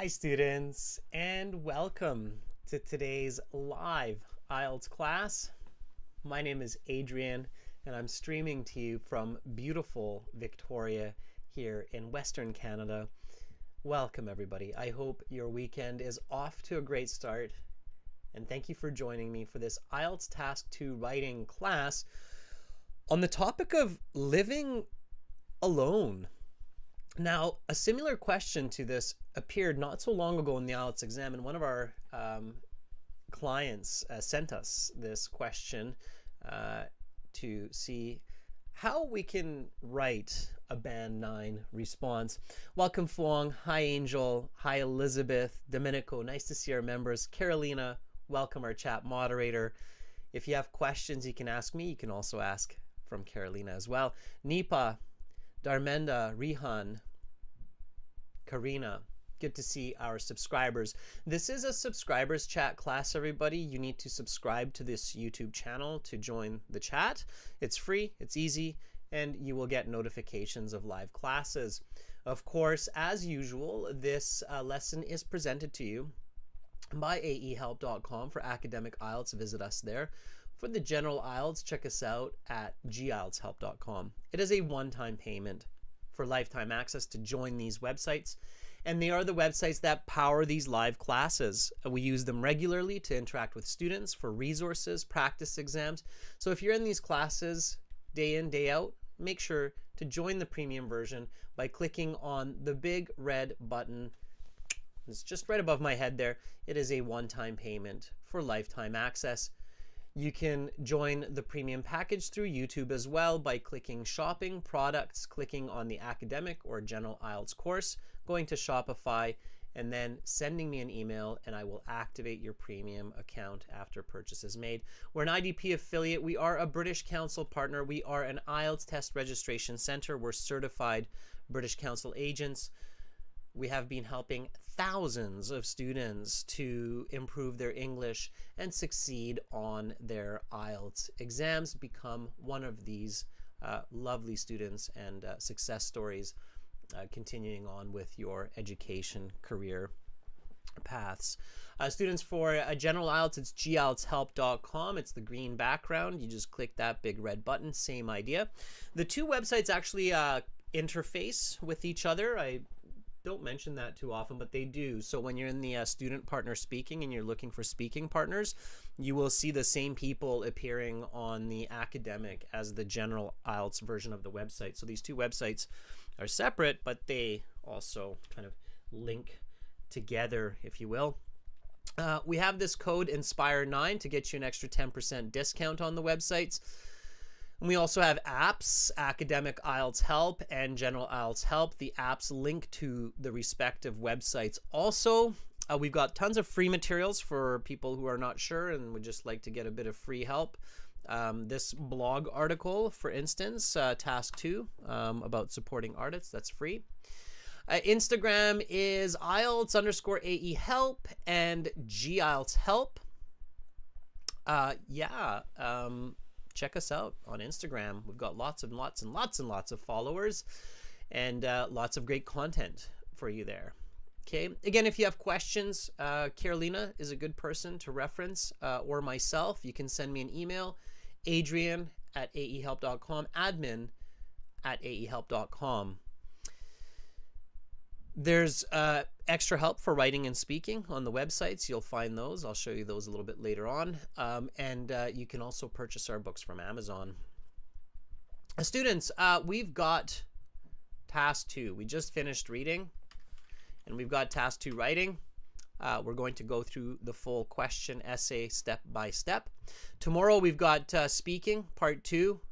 Hi students, and welcome to today's live IELTS class. My name is Adrian and I'm streaming to you from beautiful Victoria here in Western Canada. Welcome everybody. I hope your weekend is off to a great start, and thank you for joining me for this IELTS Task 2 writing class on the topic of living alone. Now, a similar question to this appeared not so long ago in the IELTS exam, and one of our clients sent us this question to see how we can write a Band 9 response. Welcome, Fuang. Hi, Angel. Hi, Elizabeth. Domenico. Nice to see our members. Carolina, welcome, our chat moderator. If you have questions you can ask me, you can also ask from Carolina as well. Nipa, Darmenda, Rihan, Karina, good to see our subscribers. This is a subscribers chat class, everybody. You need to subscribe to this YouTube channel to join the chat. It's free, it's easy, and you will get notifications of live classes. Of course, as usual, this lesson is presented to you by aehelp.com. For academic IELTS, visit us there. For the general IELTS, check us out at gieltshelp.com. It is a one-time payment for lifetime access to join these websites, and they are the websites that power these live classes. We use them regularly to interact with students for resources, practice exams. So if you're in these classes day in, day out, make sure to join the premium version by clicking on the big red button. It's just right above my head there. It is a one-time payment for lifetime access. You can join the premium package through YouTube as well by clicking Shopping, Products, clicking on the Academic or General IELTS course, going to Shopify, and then sending me an email, and I will activate your premium account after purchase is made. We're an IDP affiliate. We are a British Council partner. We are an IELTS test registration center. We're certified British Council agents. We have been helping thousands of students to improve their English and succeed on their IELTS exams. Become one of these lovely students and success stories, continuing on with your education career paths. Students, for general IELTS, it's gieltshelp.com. It's the green background. You just click that big red button. Same idea. The two websites actually interface with each other. I don't mention that too often, but they do. So when you're in the student partner speaking and you're looking for speaking partners, you will see the same people appearing on the academic as the general IELTS version of the website. So these two websites are separate, but they also kind of link together, if you will. We have this code INSPIRE9 to get you an extra 10% discount on the websites. And we also have apps, Academic IELTS Help and General IELTS Help. The apps link to the respective websites. Also, we've got tons of free materials for people who are not sure and would just like to get a bit of free help. This blog article, for instance, Task 2, about supporting artists, that's free. Instagram is IELTS_AE Help and GIELTS Help. Check us out on Instagram. We've got lots and lots and lots and lots of followers, and lots of great content for you there. Okay. Again, if you have questions, Carolina is a good person to reference, or myself. You can send me an email, adrian@aehelp.com, admin@aehelp.com. There's extra help for writing and speaking on the websites. You'll find those. I'll show you those a little bit later on. And you can also purchase our books from Amazon. Students, we've got Task 2. We just finished reading, and we've got Task 2 writing. We're going to go through the full question essay step by step. Tomorrow we've got speaking part 2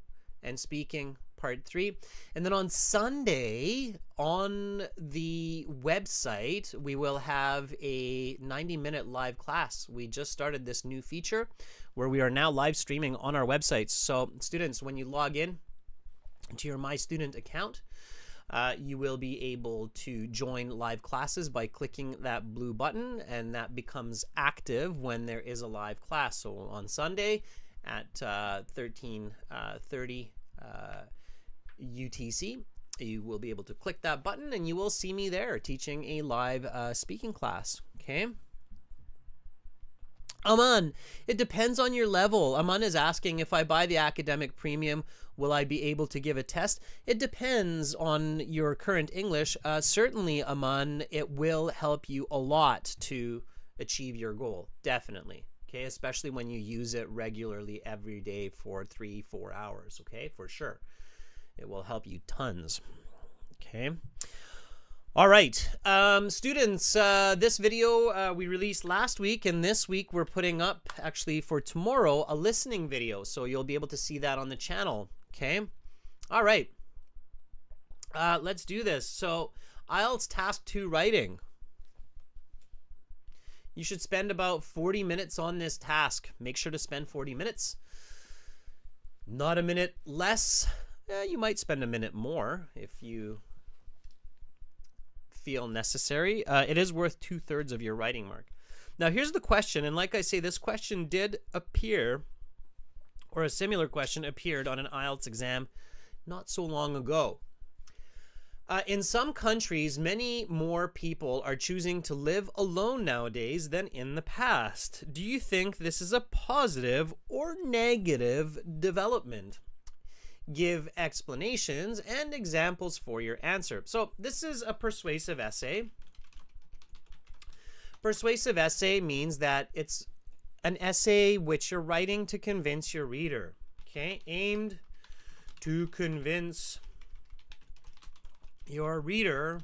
and speaking part 3. And then on Sunday on the website, we will have a 90-minute live class. We just started this new feature where we are now live streaming on our websites. So students, when you log in to your My Student account, you will be able to join live classes by clicking that blue button, and that becomes active when there is a live class. So on Sunday at 13:30 UTC, you will be able to click that button and you will see me there teaching a live speaking class. Okay. Aman, it depends on your level. Aman is asking, if I buy the academic premium, will I be able to give a test? It depends on your current English. Certainly, Aman, it will help you a lot to achieve your goal. Definitely. Okay, especially when you use it regularly every day for 3-4 hours. Okay, for sure. It will help you tons. Okay. All right, students, this video we released last week, and this week we're putting up, actually for tomorrow, a listening video. So you'll be able to see that on the channel, okay? All right, let's do this. So IELTS Task 2 writing. You should spend about 40 minutes on this task. Make sure to spend 40 minutes. Not a minute less. You might spend a minute more if you feel necessary. It is worth 2/3 of your writing mark. Now here's the question, and like I say, this question did appear, or a similar question appeared on an IELTS exam not so long ago. In some countries, many more people are choosing to live alone nowadays than in the past. Do you think this is a positive or negative development? Give explanations and examples for your answer. So this is a persuasive essay. Persuasive essay means that it's an essay which you're writing to convince your reader. Okay, aimed to convince your reader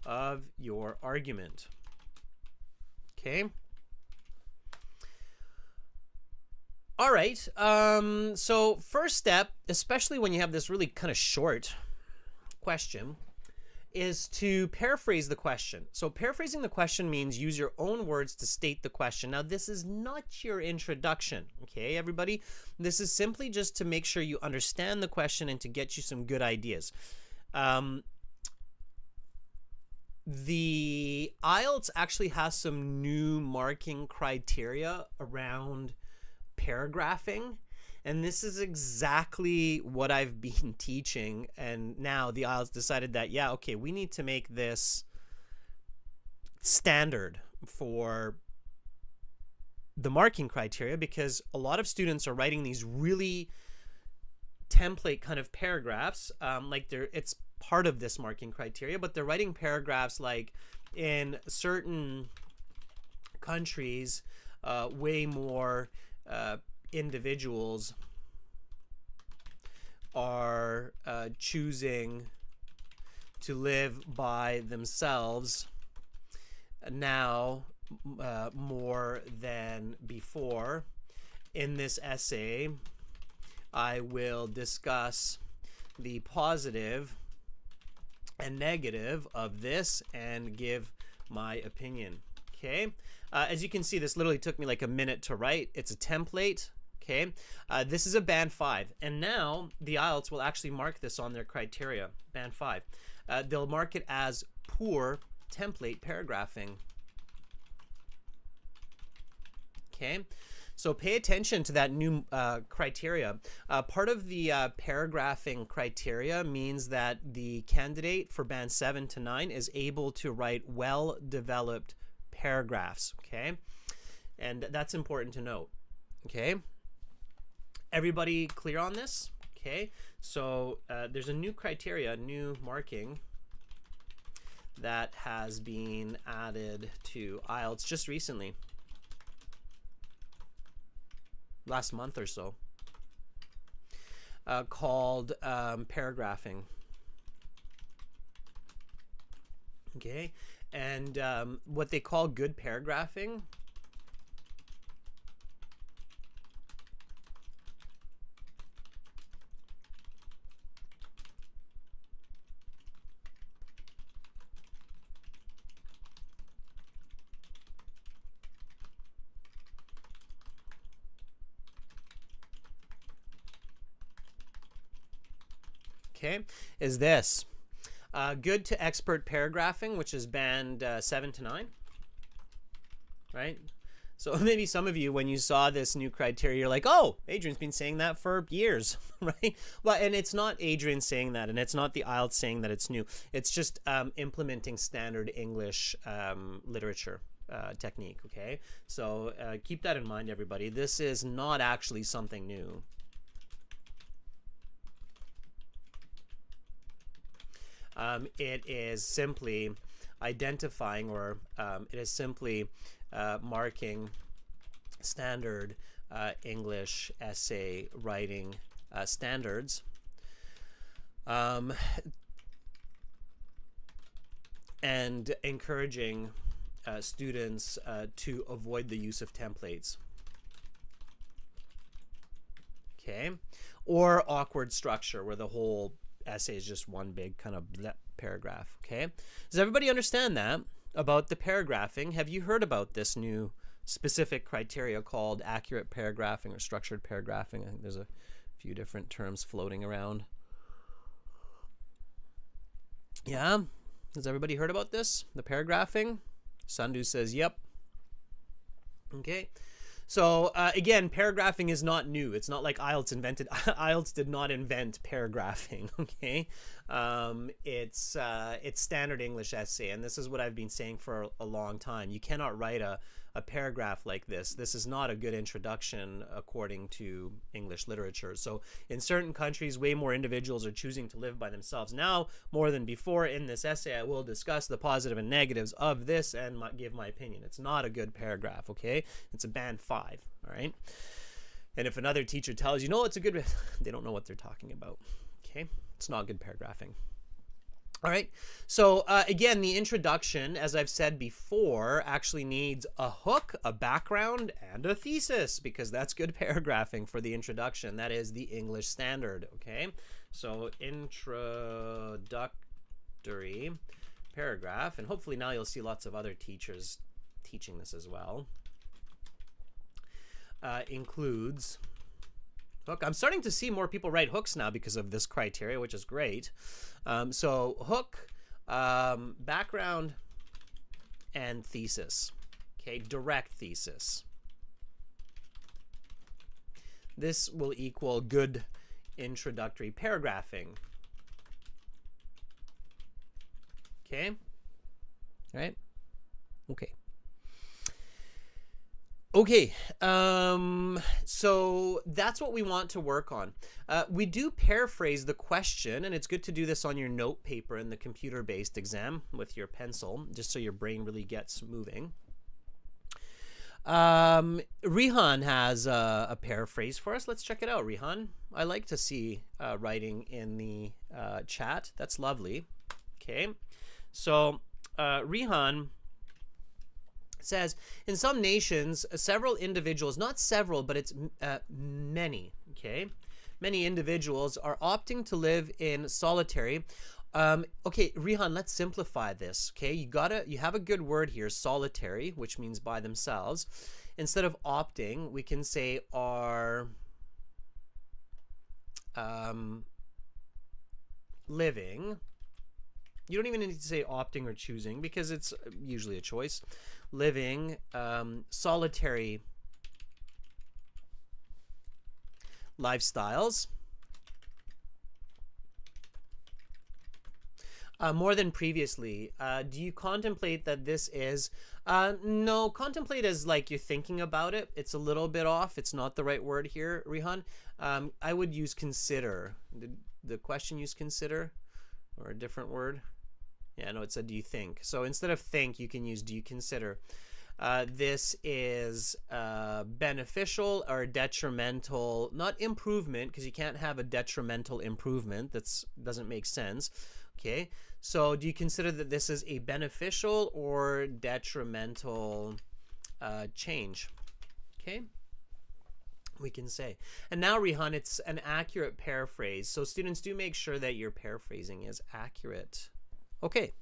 of your argument. Okay. All right, so first step, especially when you have this really kind of short question, is to paraphrase the question. So paraphrasing the question means use your own words to state the question. Now, this is not your introduction, okay, everybody? This is simply just to make sure you understand the question and to get you some good ideas. The IELTS actually has some new marking criteria around paragraphing, and this is exactly what I've been teaching, and now the IELTS decided that, yeah, okay, we need to make this standard for the marking criteria, because a lot of students are writing these really template kind of paragraphs, like it's part of this marking criteria, but they're writing paragraphs like, in certain countries, way more individuals are choosing to live by themselves now more than before. In this essay, I will discuss the positive and negative of this and give my opinion. Okay, as you can see, this literally took me like a minute to write. It's a template. Okay, this is a band 5, and now the IELTS will actually mark this on their criteria, band 5. They'll mark it as poor template paragraphing. Okay, so pay attention to that new criteria. Part of the paragraphing criteria means that the candidate for band 7 to 9 is able to write well-developed paragraphs, okay? And that's important to note, okay? Everybody clear on this? Okay, so there's a new criteria, new marking that has been added to IELTS just recently, last month or so, called paragraphing. Okay, and what they call good paragraphing is this. Good to expert paragraphing, which is band 7 to 9, right? So maybe some of you, when you saw this new criteria, you're like, oh, Adrian's been saying that for years, right? Well, and it's not Adrian saying that, and it's not the IELTS saying that it's new. It's just implementing standard English literature technique, okay? So keep that in mind, everybody. This is not actually something new. It is simply identifying, or it is simply marking standard English essay writing standards, and encouraging students to avoid the use of templates, okay, or awkward structure where the whole essay is just one big kind of paragraph, okay? Does everybody understand that about the paragraphing? Have you heard about this new specific criteria called accurate paragraphing or structured paragraphing? I think there's a few different terms floating around. Yeah? Has everybody heard about this? The paragraphing? Sandhu says, yep. Okay. So again, paragraphing is not new. It's not like IELTS invented. IELTS did not invent paragraphing. Okay, it's standard English essay, and this is what I've been saying for a long time. You cannot write a paragraph like this. This is not a good introduction according to English literature. So in certain countries, way more individuals are choosing to live by themselves now more than before. In this essay, I will discuss the positive and negatives of this and give my opinion. It's not a good paragraph, okay? It's a band 5, all right? And if another teacher tells you, no, it's a good, they don't know what they're talking about, okay? It's not good paragraphing. All right, so again, the introduction, as I've said before, actually needs a hook, a background, and a thesis, because that's good paragraphing for the introduction. That is the English standard, okay? So introductory paragraph, and hopefully now you'll see lots of other teachers teaching this as well, includes hook. I'm starting to see more people write hooks now because of this criteria, which is great. So hook, background, and thesis. Okay, direct thesis. This will equal good introductory paragraphing. Okay, all right, okay. Okay, so that's what we want to work on. We do paraphrase the question, and it's good to do this on your note paper in the computer-based exam with your pencil, just so your brain really gets moving. Rihan has a paraphrase for us. Let's check it out, Rihan. I like to see writing in the chat. That's lovely. Okay, so Rihan says, in some nations, several individuals, not several, but it's many, okay? Many individuals are opting to live in solitary. Okay, Rihan, let's simplify this, okay? You have a good word here, solitary, which means by themselves. Instead of opting, we can say are living. You don't even need to say opting or choosing because it's usually a choice. Living solitary lifestyles more than previously. Do you contemplate that this is no, contemplate is like you're thinking about it. It's a little bit off. It's not the right word here, Rihan. I would use consider. Did the question use consider or a different word? Yeah, no, it said do you think. So instead of think, you can use do you consider. This is beneficial or detrimental, not improvement, because you can't have a detrimental improvement. That doesn't make sense. Okay, so do you consider that this is a beneficial or detrimental change? Okay, we can say. And now, Rihan, it's an accurate paraphrase. So students, do make sure that your paraphrasing is accurate. Okay.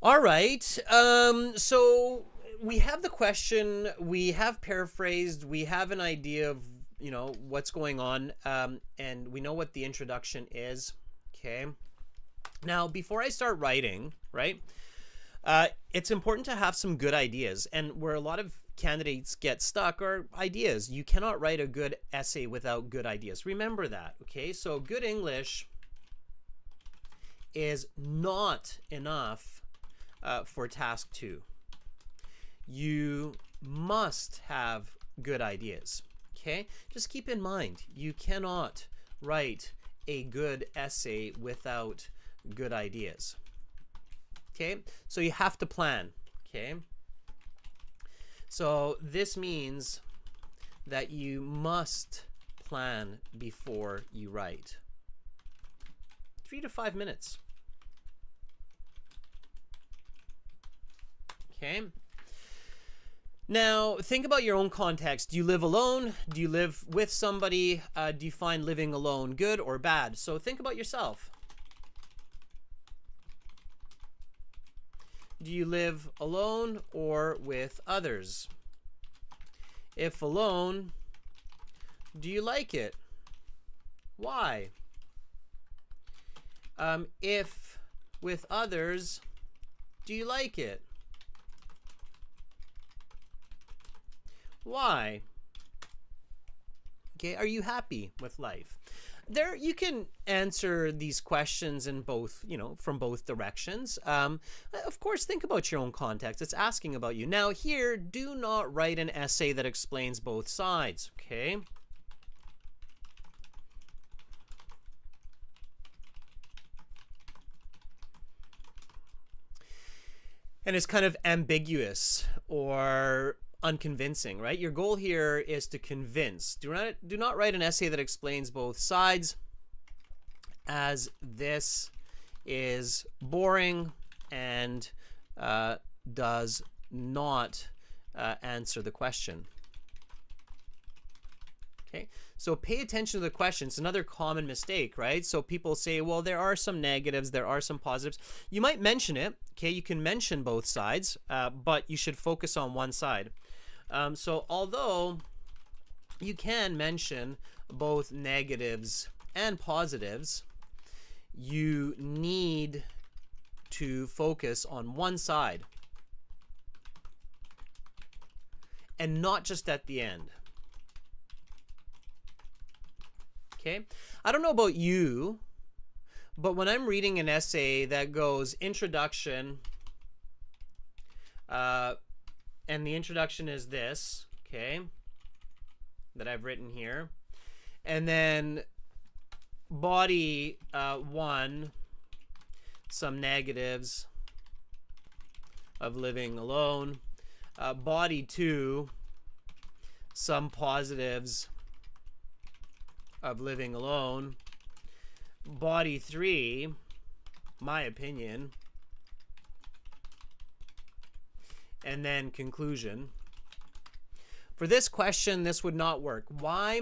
All right. So we have the question, we have paraphrased, we have an idea of, you know, what's going on, and we know what the introduction is. Okay. Now, before I start writing, right, It's important to have some good ideas, and where a lot of candidates get stuck are ideas. You cannot write a good essay without good ideas. Remember that, okay? So good English is not enough for task 2. You must have good ideas, okay? Just keep in mind, you cannot write a good essay without good ideas, okay? So you have to plan, okay? So this means that you must plan before you write. 3 to 5 minutes. Okay. Now, think about your own context. Do you live alone? Do you live with somebody? Do you find living alone good or bad? So think about yourself. Do you live alone or with others? If alone, do you like it? Why? If with others, do you like it? Why? Okay, are you happy with life? There, you can answer these questions in both, from both directions. Of course, think about your own context. It's asking about you. Now here, do not write an essay that explains both sides, okay? And it's kind of ambiguous or unconvincing, right? Your goal here is to convince. Do not write an essay that explains both sides, as this is boring and does not answer the question. Okay, so pay attention to the question. It's another common mistake, right? So people say, well, there are some negatives, there are some positives. You might mention it, okay? You can mention both sides, but you should focus on one side. So although you can mention both negatives and positives, you need to focus on one side and not just at the end. Okay? I don't know about you, but when I'm reading an essay that goes introduction, and the introduction is this, okay, that I've written here. And then body 1, some negatives of living alone. Body 2, some positives of living alone. Body 3, my opinion. And then conclusion. For this question, this would not work. Why?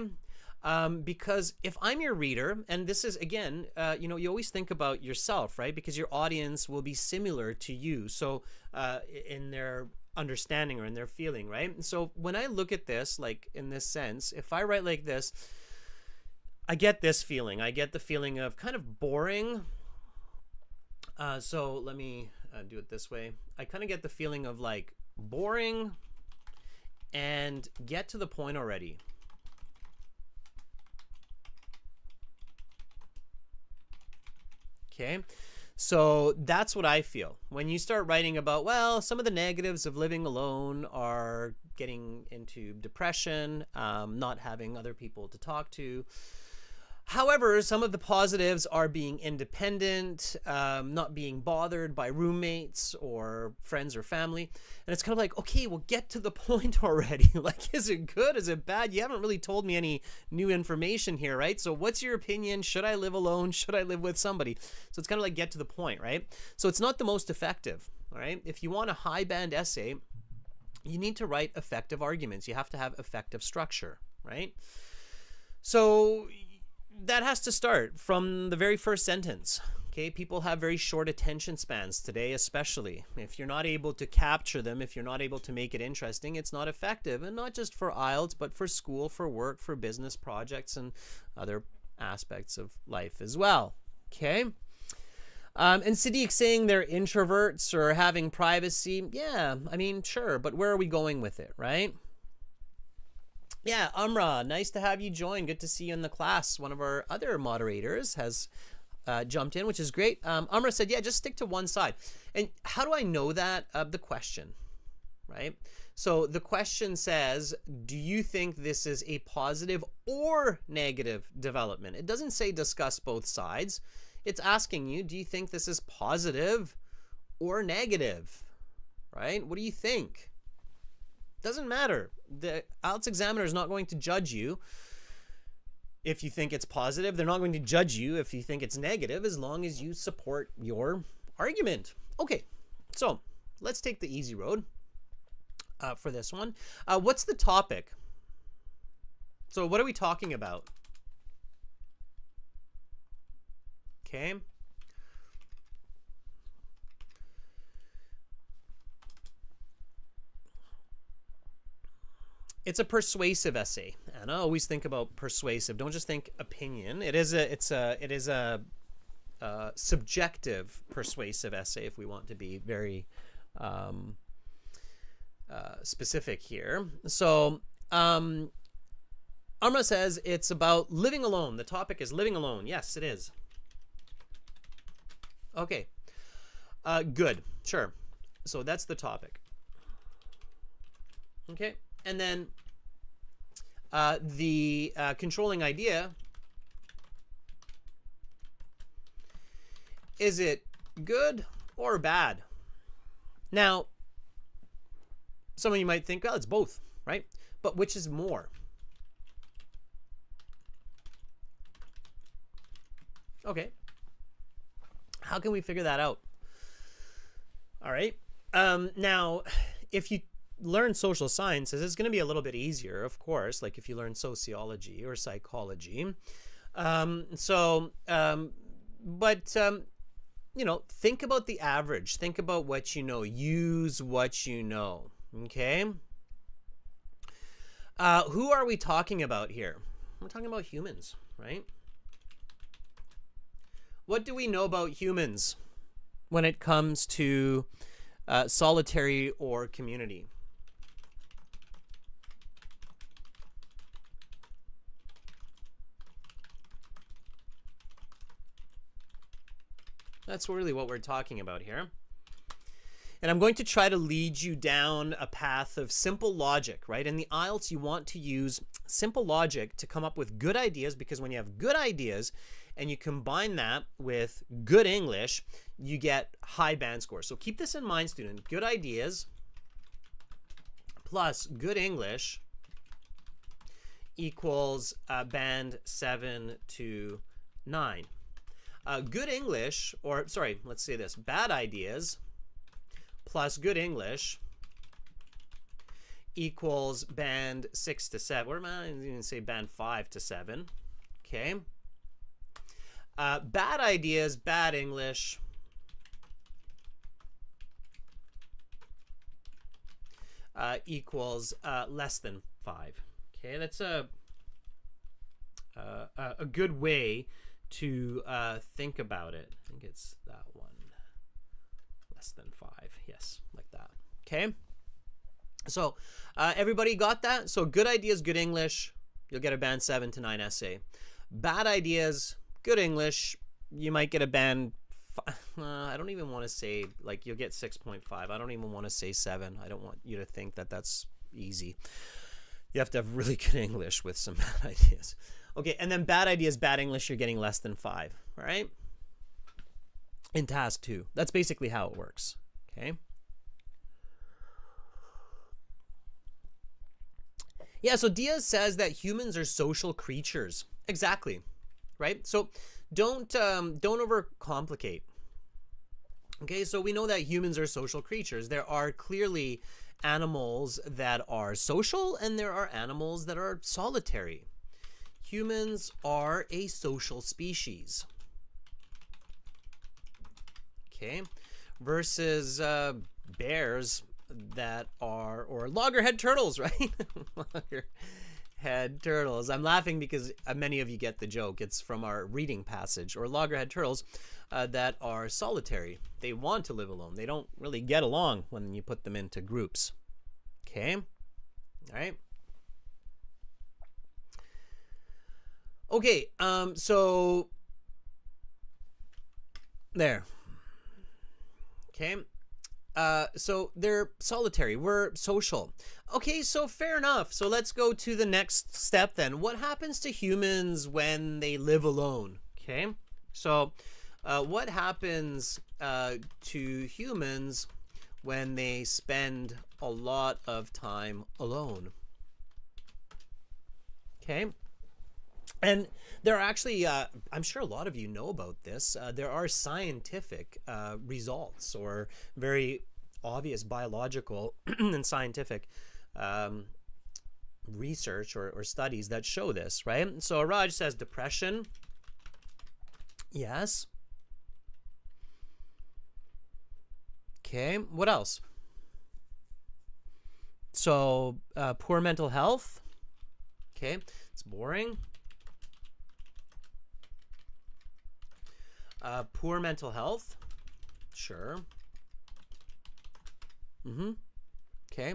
Because if I'm your reader, and this is, again, you always think about yourself, right? Because your audience will be similar to you. So in their understanding or in their feeling, right? And so when I look at this, like in this sense, if I write like this, I get this feeling. I get the feeling of kind of boring. So let me do it this way. I kind of get the feeling of like boring and get to the point already. Okay, so that's what I feel when you start writing about, well, some of the negatives of living alone are getting into depression, not having other people to talk to. However, some of the positives are being independent, not being bothered by roommates or friends or family. And it's kind of like, okay, well, get to the point already. Like, is it good? Is it bad? You haven't really told me any new information here, right? So what's your opinion? Should I live alone? Should I live with somebody? So it's kind of like get to the point, right? So it's not the most effective, all right? If you want a high band essay, you need to write effective arguments. You have to have effective structure, right? So that has to start from the very first sentence. Okay, people have very short attention spans today, especially. If you're not able to capture them, if you're not able to make it interesting, it's not effective. And not just for IELTS, but for school, for work, for business projects, and other aspects of life as well. Okay. And Sadiq saying they're introverts or having privacy. Yeah, I mean, sure, but where are we going with it, right? Yeah, Amra, nice to have you join. Good to see you in the class. One of our other moderators has jumped in, which is great. Amra said, yeah, just stick to one side. And how do I know that? The question, right? So the question says, do you think this is a positive or negative development? It doesn't say discuss both sides. It's asking you, do you think this is positive or negative, right? What do you think? Doesn't matter. The IELTS examiner is not going to judge you if you think it's positive. They're not going to judge you if you think it's negative, as long as you support your argument. Okay, so let's take the easy road for this one. What's the topic? So what are we talking about? Okay. It's a persuasive essay. Anna, always think about persuasive. Don't just think opinion. It is a subjective persuasive essay, if we want to be very specific here. So Amra says it's about living alone. The topic is living alone. Yes, it is. Okay. Good. Sure. So that's the topic. Okay. And then the controlling idea, is it good or bad? Now, some of you might think, well, it's both, right? But which is more? Okay. How can we figure that out? All right. Now, if you learn social sciences, it's going to be a little bit easier, of course, like if you learn sociology or psychology. You know, think about the average. Think about what you know. Use what you know. Okay? Who are we talking about here? We're talking about humans, right? What do we know about humans when it comes to solitary or community? That's really what we're talking about here. And I'm going to try to lead you down a path of simple logic, right? In the IELTS, you want to use simple logic to come up with good ideas, because when you have good ideas and you combine that with good English, you get high band scores. So keep this in mind, student. Good ideas plus good English equals band 7 to 9. Good English, or sorry, let's say this, bad ideas plus good English equals band 6 to 7. Or am I going to say band 5 to 7? Okay. Bad ideas, bad English equals less than 5. Okay, that's a good way to think about it. I think it's that one. Less than 5. Yes, like that. Okay. So everybody got that? So good ideas, good English, you'll get a band 7 to 9 essay. Bad ideas, good English, you might get a band I don't even want to say, like, you'll get 6.5. I don't even want to say 7. I don't want you to think that that's easy. You have to have really good English with some bad ideas. Okay, and then bad ideas, bad English, you're getting less than 5. All right? In task 2. That's basically how it works. Okay? Yeah, so Diaz says that humans are social creatures. Exactly. Right? So don't overcomplicate. Okay, so we know that humans are social creatures. There are clearly animals that are social and there are animals that are solitary. Humans are a social species. Okay, versus bears that are, or loggerhead turtles, right? Loggerhead loggerhead turtles. I'm laughing because many of you get the joke. It's from our reading passage. Or loggerhead turtles that are solitary. They want to live alone. They don't really get along when you put them into groups. Okay? All right? Okay, so there. Okay. So they're solitary. We're social. Okay, so fair enough. So let's go to the next step then. What happens to humans when they live alone? Okay. So what happens to humans when they spend a lot of time alone? Okay. And there are actually, I'm sure a lot of you know about this, there are scientific results or very obvious biological and scientific research or studies that show this, right? So Raj says depression. Yes. Okay, what else? So poor mental health. Okay, it's boring. Poor mental health. Sure. Okay.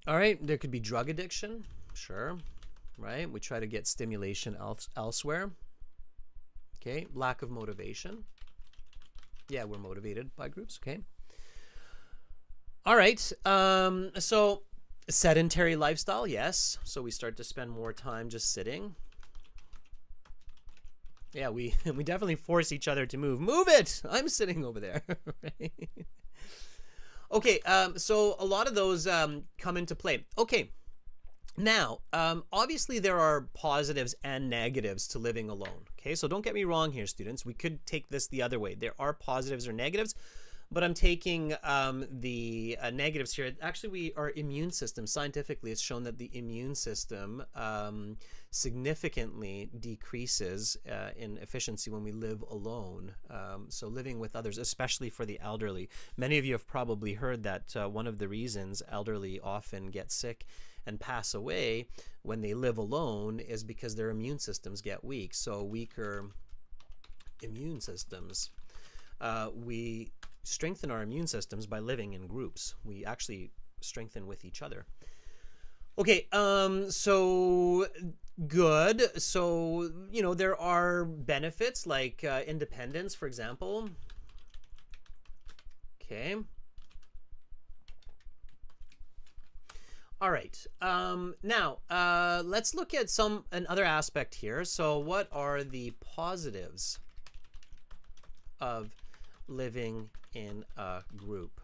All right, there could be drug addiction. Sure. Right? We try to get stimulation elsewhere. Okay, lack of motivation. Yeah, we're motivated by groups. Okay. All right. So sedentary lifestyle, yes. So we start to spend more time just sitting. Yeah, we definitely force each other to move. Move it! I'm sitting over there. Right? Okay, so a lot of those come into play. Okay, now, obviously there are positives and negatives to living alone. Okay, so don't get me wrong here, students. We could take this the other way. There are positives or negatives, but I'm taking the negatives here. Actually, our immune system, scientifically, it's shown that the immune system significantly decreases in efficiency when we live alone. So living with others, especially for the elderly. Many of you have probably heard that one of the reasons elderly often get sick and pass away when they live alone is because their immune systems get weak. So weaker immune systems. We strengthen our immune systems by living in groups. We actually strengthen with each other. Okay, so good. So, you know, there are benefits like independence, for example. Okay. All right. Now, let's look at another aspect here. So what are the positives of living in a group?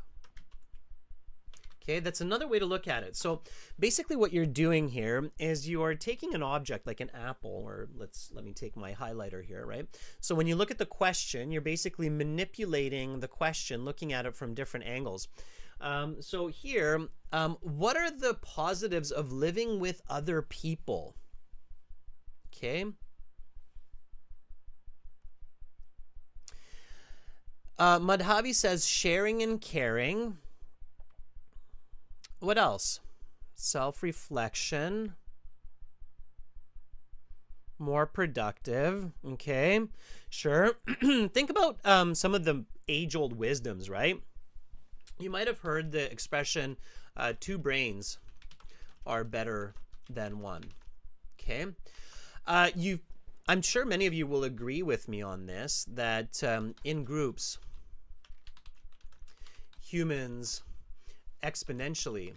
Okay, that's another way to look at it. So basically what you're doing here is you are taking an object like an apple, or let me take my highlighter here, right? So when you look at the question, you're basically manipulating the question, looking at it from different angles. So here, what are the positives of living with other people? Okay. Madhavi says sharing and caring. What else? Self-reflection. More productive. Okay, sure. Think about some of the age-old wisdoms, right? You might have heard the expression, two brains are better than one. Okay. I'm sure many of you will agree with me on this, that in groups, humans exponentially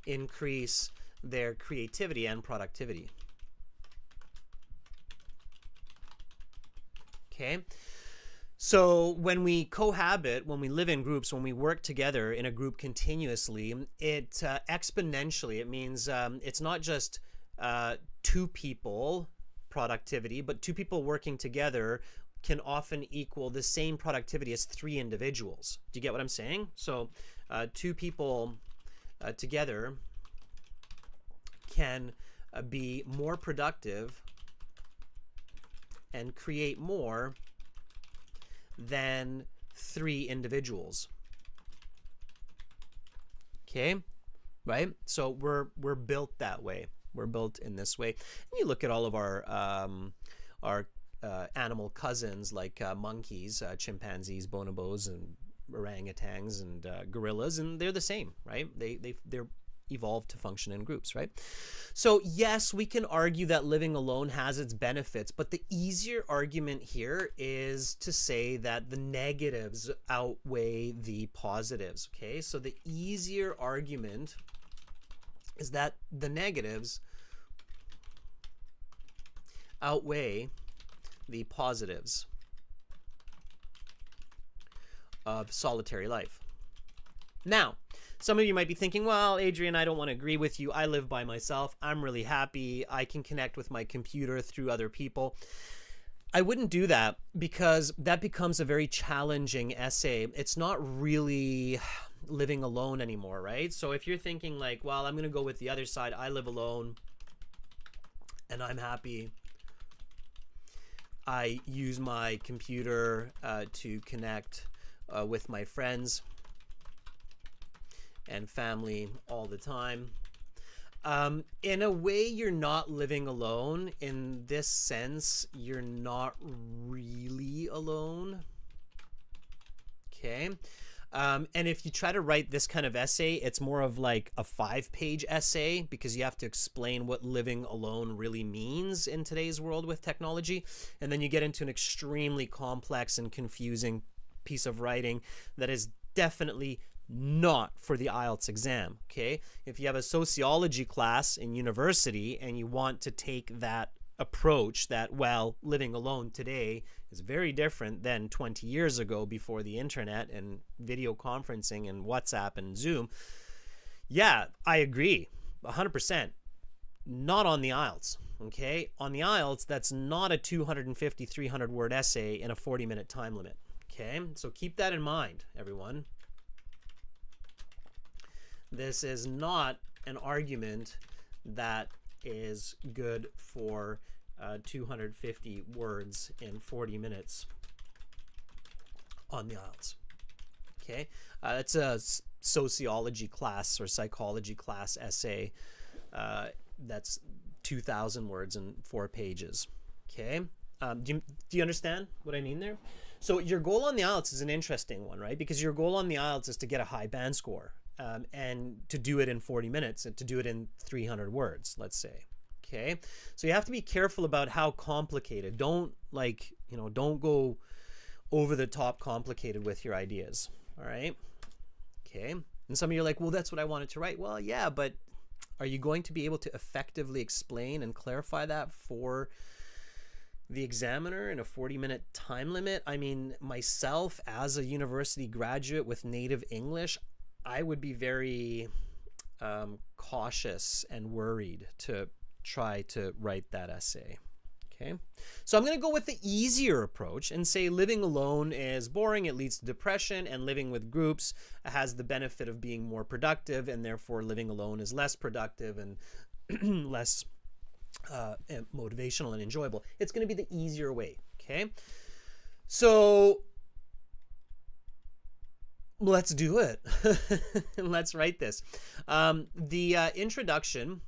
increase their creativity and productivity. Okay. So when we cohabit, when we live in groups, when we work together in a group continuously, it exponentially, it means it's not just two people productivity, but two people working together can often equal the same productivity as three individuals. Do you get what I'm saying? So two people together can be more productive and create more than three individuals. Okay, right? So we're built that way. We're built in this way. And you look at all of our animal cousins like monkeys, chimpanzees, bonobos, and orangutans and gorillas, and they're the same, right? They're evolved to function in groups, right? So yes, we can argue that living alone has its benefits, but the easier argument here is to say that the negatives outweigh the positives. Okay, so the easier argument is that the negatives outweigh the positives of solitary life. Now, some of you might be thinking, well, Adrian, I don't want to agree with you. I live by myself. I'm really happy. I can connect with my computer through other people. I wouldn't do that because that becomes a very challenging essay. It's not really living alone anymore, right? So if you're thinking like, well, I'm going to go with the other side. I live alone and I'm happy. I use my computer to connect with my friends and family all the time. In a way, you're not living alone. In this sense, you're not really alone. Okay. And if you try to write this kind of essay, it's more of like a 5-page essay because you have to explain what living alone really means in today's world with technology. And then you get into an extremely complex and confusing piece of writing that is definitely not for the IELTS exam. Okay, if you have a sociology class in university and you want to take that approach that, well, living alone today is very different than 20 years ago before the internet and video conferencing and WhatsApp and Zoom, yeah, I agree 100%. Not on the IELTS. Okay, on the IELTS, that's not a 250, 300 word essay in a 40-minute time limit. Okay, so keep that in mind, everyone. This is not an argument that is good for 250 words in 40 minutes on the IELTS. Okay, it's a sociology class or psychology class essay that's 2,000 words and 4 pages. Okay, do you understand what I mean there? So your goal on the IELTS is an interesting one, right? Because your goal on the IELTS is to get a high band score. And to do it in 40 minutes and to do it in 300 words, let's say. Okay, so you have to be careful about how complicated. Don't don't go over the top complicated with your ideas. All right. Okay, and some of you are like, well, that's what I wanted to write. Well, yeah, but are you going to be able to effectively explain and clarify that for the examiner in a 40-minute time limit? I mean, myself as a university graduate with native English, I would be very cautious and worried to try to write that essay. Okay, so I'm going to go with the easier approach and say living alone is boring, it leads to depression, and living with groups has the benefit of being more productive, and therefore living alone is less productive and less motivational and enjoyable. It's going to be the easier way. Okay, so let's do it. Let's write this. The introduction,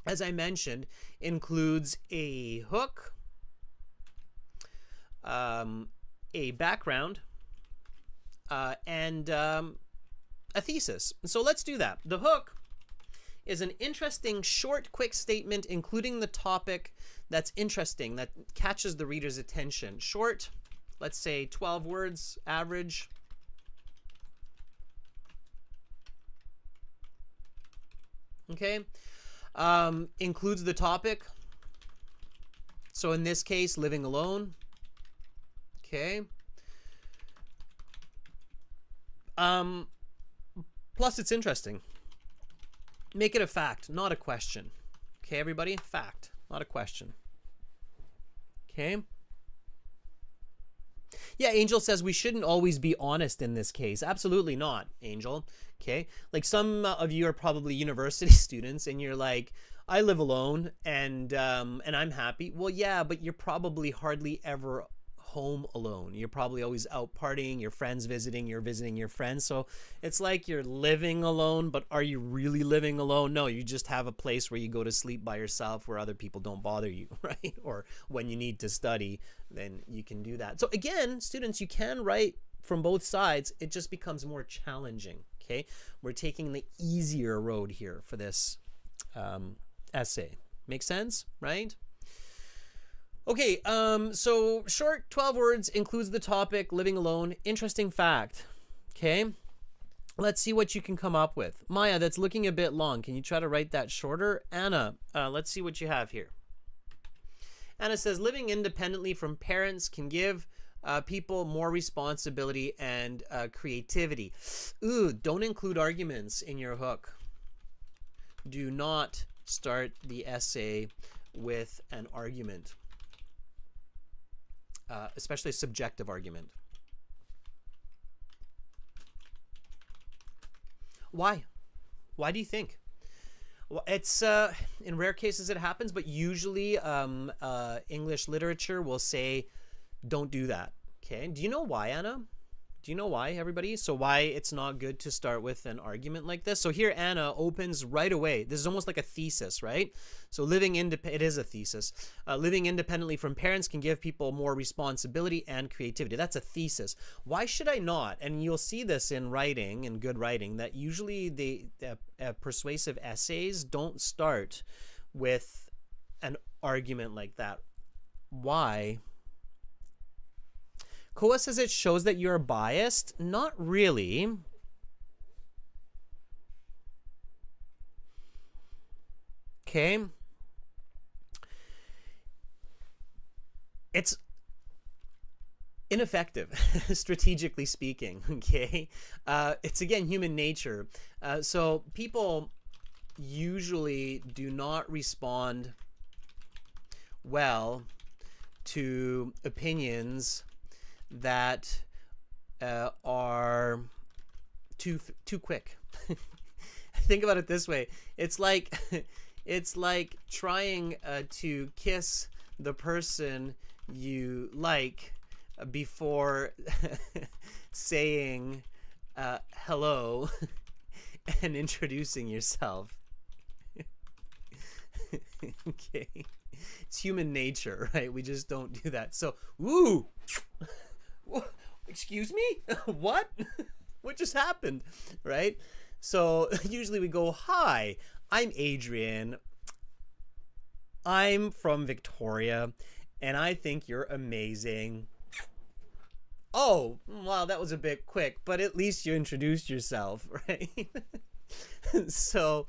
as I mentioned, includes a hook, a background, and a thesis. So let's do that. The hook is an interesting, short, quick statement including the topic that's interesting, that catches the reader's attention. Short, let's say 12 words, average. Okay, includes the topic. So in this case, living alone. Okay. Plus it's interesting. Make it a fact, not a question. Okay, everybody? Fact, not a question. Okay. Yeah, Angel says we shouldn't always be honest in this case. Absolutely not, Angel. Okay, like some of you are probably university students and you're like, I live alone and I'm happy. Well, yeah, but you're probably hardly ever home alone. You're probably always out partying, your friends visiting, you're visiting your friends. So it's like you're living alone, but are you really living alone? No, you just have a place where you go to sleep by yourself where other people don't bother you, right? Or when you need to study, then you can do that. So again, students, you can write from both sides. It just becomes more challenging, okay? We're taking the easier road here for this essay. Make sense, right? Okay, so short 12 words includes the topic living alone. Interesting fact, okay? Let's see what you can come up with. Maya, that's looking a bit long. Can you try to write that shorter? Anna, let's see what you have here. Anna says, living independently from parents can give people more responsibility and creativity. Ooh, don't include arguments in your hook. Do not start the essay with an argument. Especially a subjective argument. Why? Why do you think? Well, it's in rare cases it happens, but usually English literature will say, don't do that. Okay. Do you know why, Anna? Do you know why, everybody? So why it's not good to start with an argument like this? So here Anna opens right away. This is almost like a thesis, right? So it is a thesis. Living independently from parents can give people more responsibility and creativity. That's a thesis. Why should I not? And you'll see this in writing and good writing, that usually the persuasive essays don't start with an argument like that. Why? Koa says it shows that you're biased. Not really. Okay. It's ineffective, strategically speaking. Okay. It's again human nature. So people usually do not respond well to opinions that are too quick. Think about it this way. It's like trying to kiss the person you like before saying hello and introducing yourself. Okay. It's human nature, right? We just don't do that. So, ooh, excuse me? What? What just happened, right? So usually we go, hi, I'm Adrian. I'm from Victoria, and I think you're amazing. Oh, wow, that was a bit quick, but at least you introduced yourself, right? So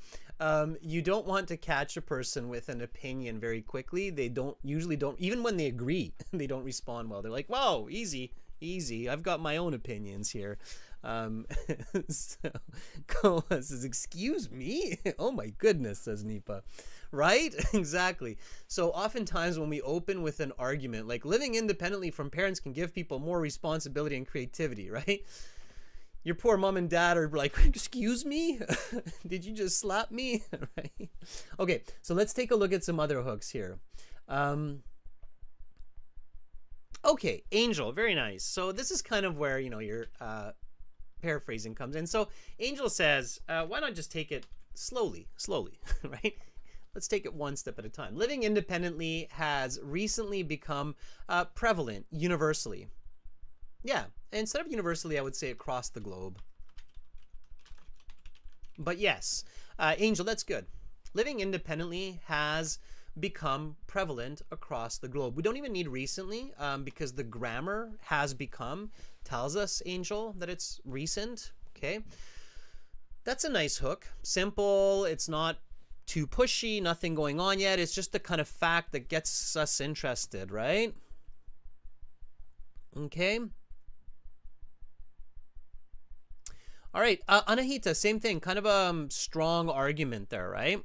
you don't want to catch a person with an opinion very quickly. They usually don't, even when they agree, they don't respond well. They're like, whoa, easy, I've got my own opinions here. So Koa says, excuse me? Oh my goodness, says Nipa. Right? Exactly. So oftentimes when we open with an argument, like living independently from parents can give people more responsibility and creativity, right? Your poor mom and dad are like, excuse me? Did you just slap me? Right? Okay, so let's take a look at some other hooks here. Okay, Angel, very nice. So this is kind of where, your paraphrasing comes in. So Angel says, why not just take it slowly, right? Let's take it one step at a time. Living independently has recently become prevalent universally. Yeah, instead of universally, I would say across the globe. But yes, Angel, that's good. Living independently has become prevalent across the globe. We don't even need recently because the grammar has become tells us, Angel, that it's recent. Okay, that's a nice hook. Simple. It's not too pushy, nothing going on yet. It's just the kind of fact that gets us interested, right? Okay. All right, Anahita, same thing, kind of a strong argument there, right?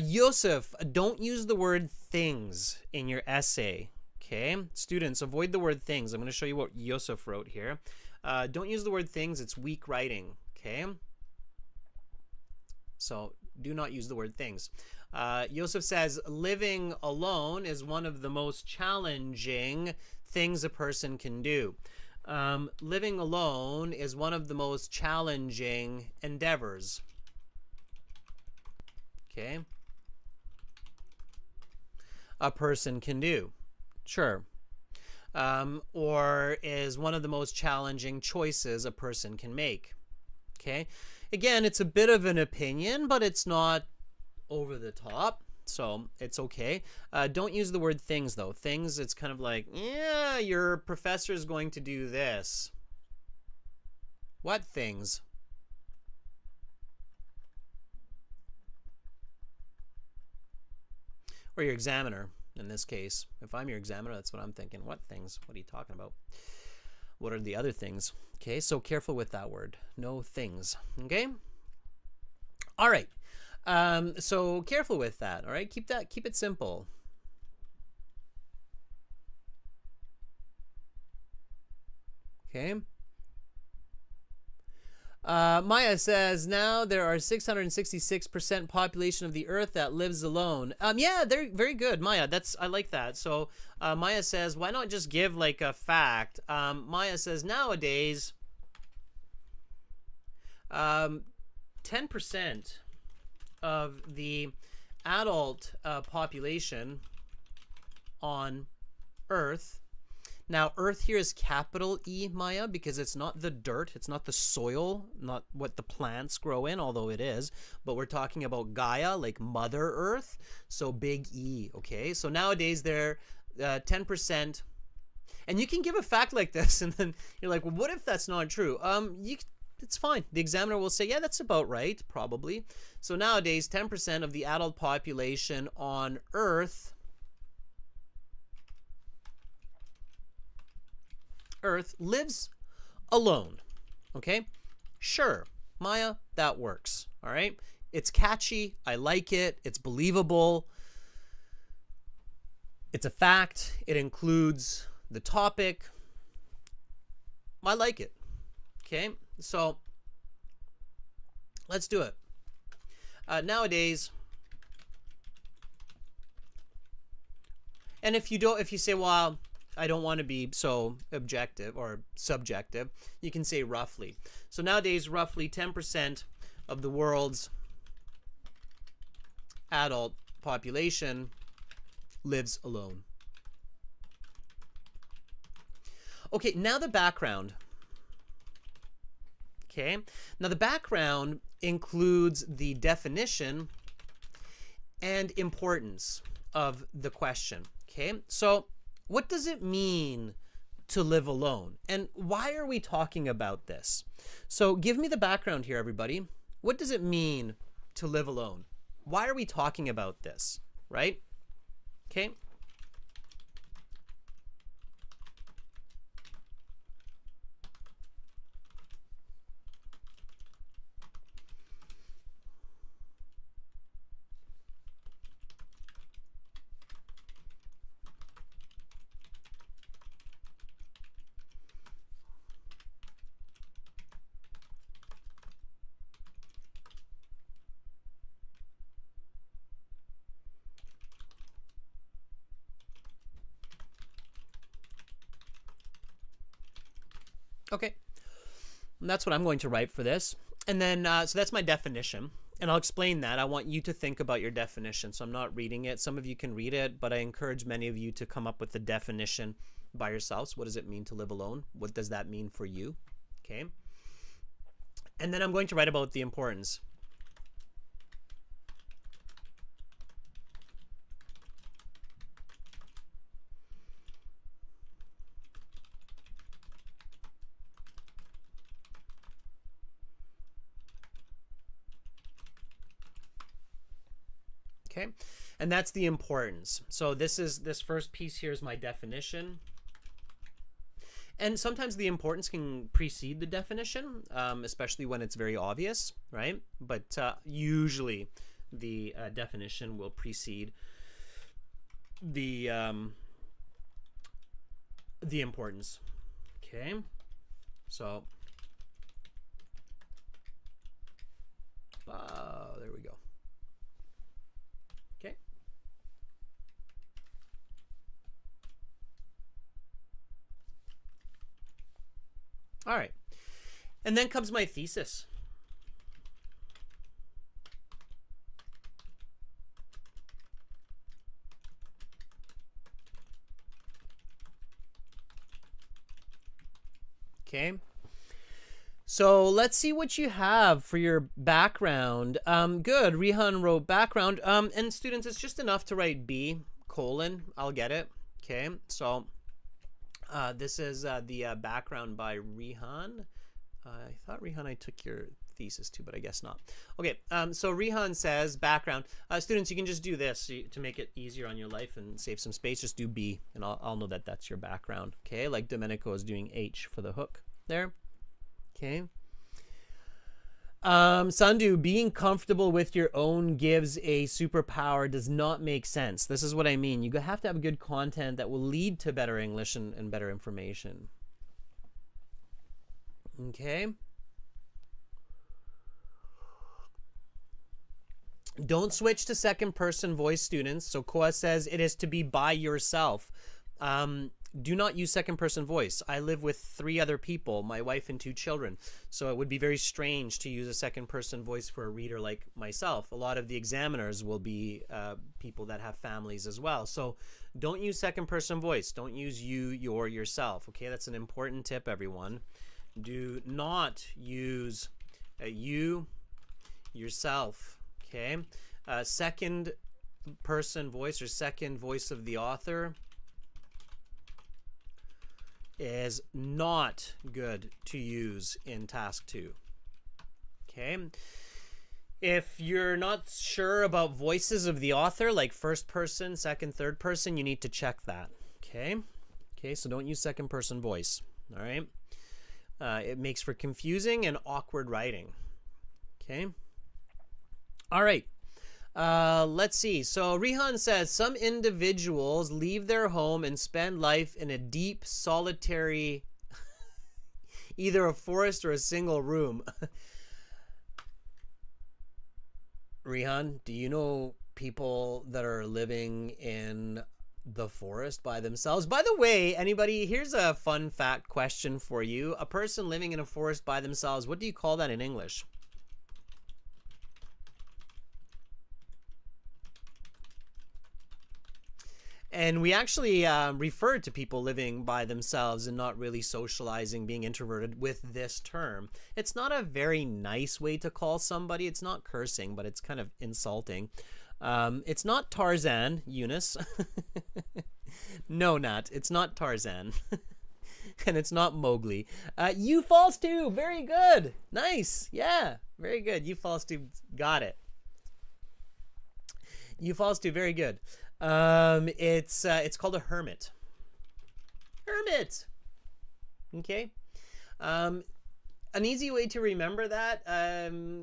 Yosef, don't use the word things in your essay, okay? Students, avoid the word things. I'm going to show you what Yosef wrote here. Don't use the word things. It's weak writing, okay? So do not use the word things. Yosef says, living alone is one of the most challenging things a person can do. Living alone is one of the most challenging endeavors. Okay. A person can do. Sure. Or is one of the most challenging choices a person can make. Okay. Again, it's a bit of an opinion, but it's not over the top, so it's okay. Don't use the word things, though. Things, it's kind of like, yeah, your professor is going to do this. What things? Or your examiner, in this case. If I'm your examiner, that's what I'm thinking. What things? What are you talking about? What are the other things? Okay, so careful with that word. No things. Okay? All right. So careful with that. All right? Keep it simple. Okay? Maya says, now there are 666% population of the earth that lives alone. Yeah, they're very good, Maya. I like that. So Maya says, why not just give like a fact? Maya says, nowadays 10% of the adult population on earth. Now, earth here is capital E, Maya, because it's not the dirt, it's not the soil, not what the plants grow in, although it is, but we're talking about Gaia, like Mother Earth, so big E, okay? So nowadays they're 10%, and you can give a fact like this, and then you're like, well, what if that's not true? It's fine. The examiner will say, yeah, that's about right, probably. So nowadays, 10% of the adult population on Earth lives alone. Okay? Sure. Maya, that works. All right? It's catchy. I like it. It's believable. It's a fact. It includes the topic. I like it. Okay? So let's do it. Nowadays, and if you say, well, I don't want to be so objective or subjective, you can say roughly. So nowadays, roughly 10% of the world's adult population lives alone. Okay, now the background. Okay, now the background includes the definition and importance of the question. Okay, so what does it mean to live alone? And why are we talking about this? So give me the background here, everybody. What does it mean to live alone? Why are we talking about this, right? Okay. Okay, and that's what I'm going to write for this. And then, so that's my definition. And I'll explain that. I want you to think about your definition. So I'm not reading it. Some of you can read it, but I encourage many of you to come up with the definition by yourselves. What does it mean to live alone? What does that mean for you? Okay. And then I'm going to write about the importance. Okay, and that's the importance. So this first piece here is my definition. And sometimes the importance can precede the definition, especially when it's very obvious, right? But usually the definition will precede the importance. Okay, so there we go. All right. And then comes my thesis. Okay. So let's see what you have for your background. Good. Rihan wrote background. And students, it's just enough to write B colon. I'll get it. Okay. So this is the background by Rihan. I thought Rihan, I took your thesis too, but I guess not. Okay. So Rihan says background. Students, you can just do this to make it easier on your life and save some space. Just do B, and I'll know that that's your background. Okay. Like Domenico is doing H for the hook there. Okay. Sandu, being comfortable with your own gives a superpower does not make sense. This is what I mean. You have to have good content that will lead to better English and better information. Okay. Don't switch to second person voice, students. So Koa says it is to be by yourself. Do not use second person voice. I live with 3 other people, my wife and 2 children. So it would be very strange to use a second person voice for a reader like myself. A lot of the examiners will be people that have families as well. So don't use second person voice. Don't use you, your, yourself. Okay, that's an important tip, everyone. Do not use you, yourself. Okay, second person voice or second voice of the author is not good to use in task 2. Okay. If you're not sure about voices of the author, like first person, second, third person, you need to check that. Okay. Okay. So don't use second person voice. All right. It makes for confusing and awkward writing. Okay. All right. Let's see. So Rihan says some individuals leave their home and spend life in a deep, solitary, either a forest or a single room. Rihan, do you know people that are living in the forest by themselves? By the way, anybody, here's a fun fact question for you. A person living in a forest by themselves, what do you call that in English? And we actually refer to people living by themselves and not really socializing, being introverted with this term. It's not a very nice way to call somebody. It's not cursing, but it's kind of insulting. It's not Tarzan, Eunice. No, Nat, it's not Tarzan. And it's not Mowgli. You false too. Very good. Nice. Yeah, very good. You false too. Got it. You false too. Very good. It's called a hermit. Hermit. Okay. An easy way to remember that.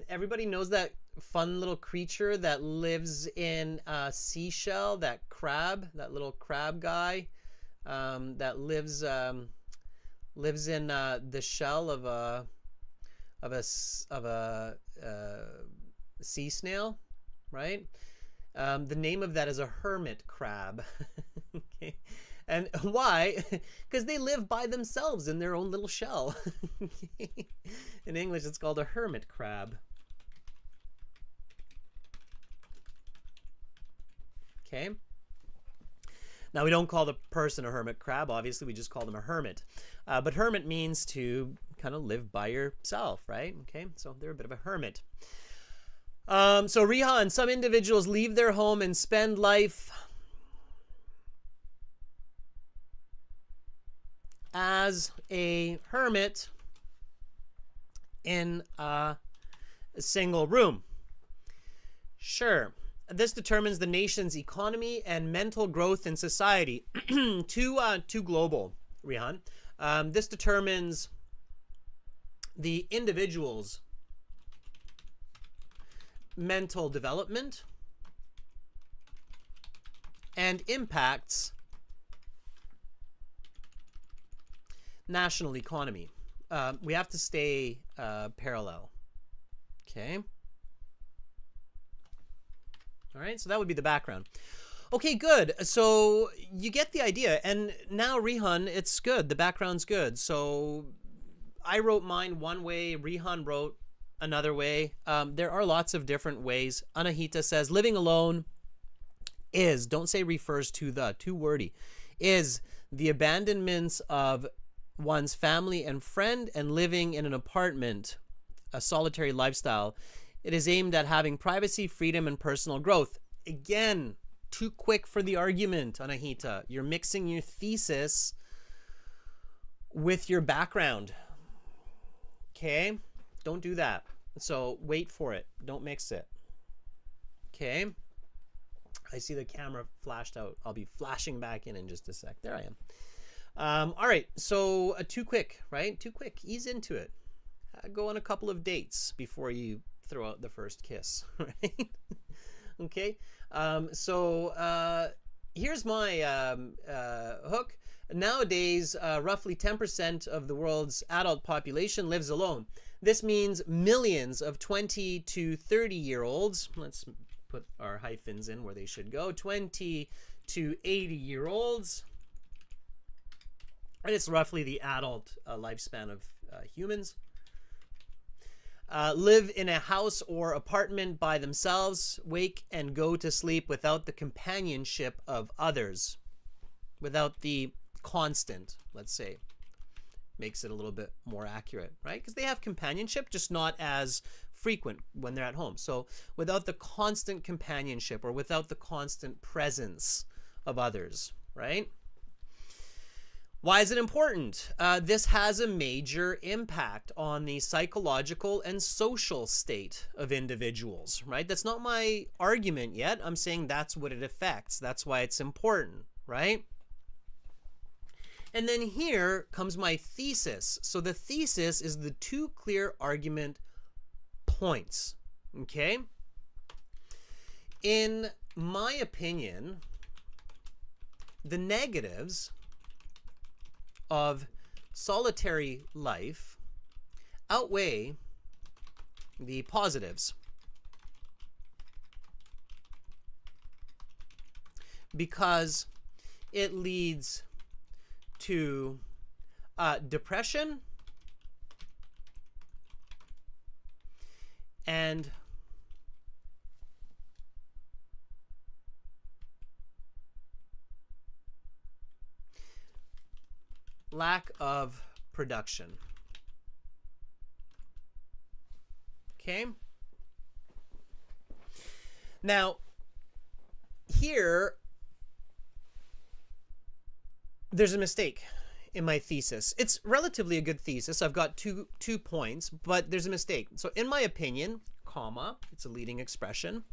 Everybody knows that fun little creature that lives in a seashell. That crab. That little crab guy. That lives in the shell of a sea snail, right? The name of that is a hermit crab. Okay. And why? Because they live by themselves in their own little shell. In English, it's called a hermit crab. Okay. Now, we don't call the person a hermit crab. Obviously, we just call them a hermit. But hermit means to kind of live by yourself, right? Okay, so they're a bit of a hermit. So Rihan, some individuals leave their home and spend life as a hermit in a single room. Sure. This determines the nation's economy and mental growth in society. Too global, Rihan. This determines the individual's mental development and impacts national economy. We have to stay parallel. Okay. All right, so that would be the background. Okay, good. So you get the idea. And now, Rihan, it's good. The background's good. So I wrote mine one way. Rihan wrote another way. There are lots of different ways. Anahita says, living alone is, don't say refers to the, too wordy, is the abandonments of one's family and friend and living in an apartment, a solitary lifestyle. It is aimed at having privacy, freedom, and personal growth. Again, too quick for the argument, Anahita. You're mixing your thesis with your background. Okay? Don't do that. So wait for it. Don't mix it. Okay? I see the camera flashed out. I'll be flashing back in just a sec. There I am. All right. So too quick, right? Too quick. Ease into it. Go on a couple of dates before you throw out the first kiss, right? Okay. Here's my hook. Nowadays, roughly 10% of the world's adult population lives alone. This means millions of 20 to 30-year-olds, let's put our hyphens in where they should go, 20 to 80-year-olds, and it's roughly the adult lifespan of humans, live in a house or apartment by themselves, wake and go to sleep without the companionship of others, without the constant, let's say. Makes it a little bit more accurate, right? Because they have companionship, just not as frequent when they're at home. So without the constant companionship or without the constant presence of others, right? Why is it important? This has a major impact on the psychological and social state of individuals, right? That's not my argument yet. I'm saying that's what it affects. That's why it's important, right? And then here comes my thesis. So the thesis is the two clear argument points, okay? In my opinion, the negatives of solitary life outweigh the positives, because it leads to depression and lack of production. Okay? Now, here, there's a mistake in my thesis. It's relatively a good thesis. I've got two points, but there's a mistake. So in my opinion, comma, it's a leading expression,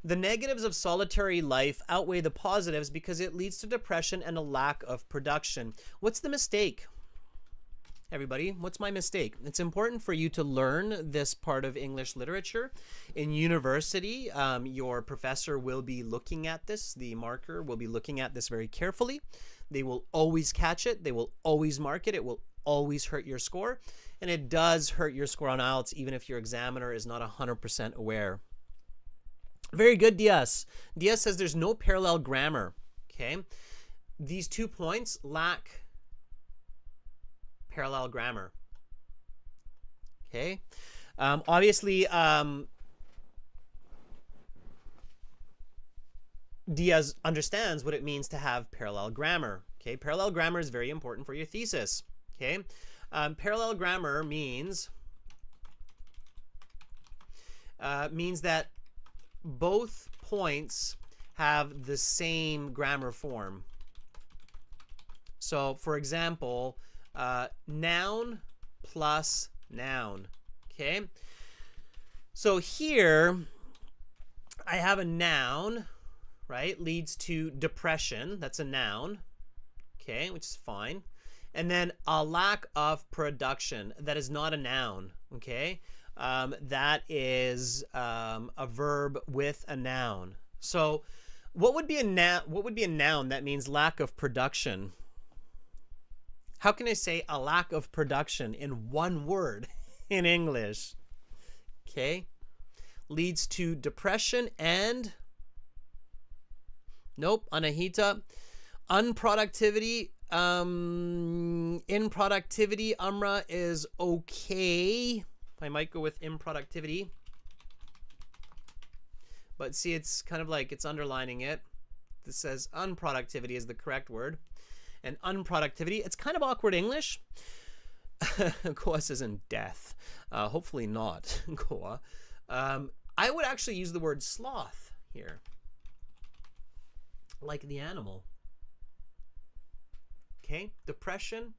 the negatives of solitary life outweigh the positives because it leads to depression and a lack of production. What's the mistake? Everybody, what's my mistake? It's important for you to learn this part of English literature. In university, your professor will be looking at this. The marker will be looking at this very carefully. They will always catch it. They will always mark it. It will always hurt your score. And it does hurt your score on IELTS, even if your examiner is not 100% aware. Very good, Diaz. Diaz says there's no parallel grammar. Okay. These 2 points lack parallel grammar. Okay. Obviously, Diaz understands what it means to have parallel grammar. Okay. Parallel grammar is very important for your thesis. Okay. Parallel grammar means that both points have the same grammar form. So, for example, noun plus noun. Okay. So here I have a noun, right? Leads to depression. That's a noun. Okay, which is fine. And then a lack of production. That is not a noun. Okay. That is a verb with a noun. So what would be a noun? What would be a noun that means lack of production? How can I say a lack of production in one word in English? Okay. Leads to depression and, nope, Anahita, unproductivity, In productivity, Umra is okay. I might go with in productivity. But see, it's kind of like it's underlining it. This says unproductivity is the correct word. And unproductivity, it's kind of awkward English. Koa says in death. Hopefully not, Koa. I would actually use the word sloth here. Like the animal. Okay, depression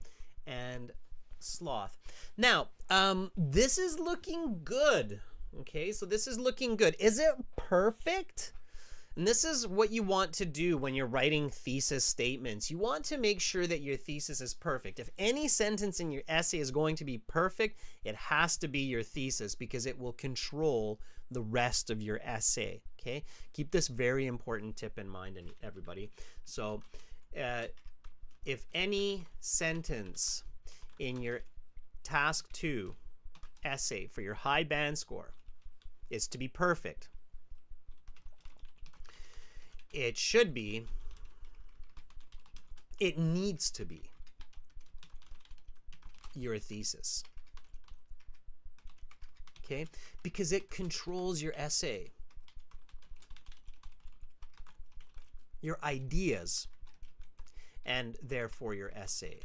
and sloth. Now, this is looking good. Okay, so this is looking good. Is it perfect? And this is what you want to do when you're writing thesis statements. You want to make sure that your thesis is perfect. If any sentence in your essay is going to be perfect, it has to be your thesis because it will control the rest of your essay. Okay, keep this very important tip in mind, everybody. So, if any sentence in your task 2 essay for your high band score is to be perfect, it should be, it needs to be your thesis. Okay? Because it controls your essay, your ideas, and therefore your essay.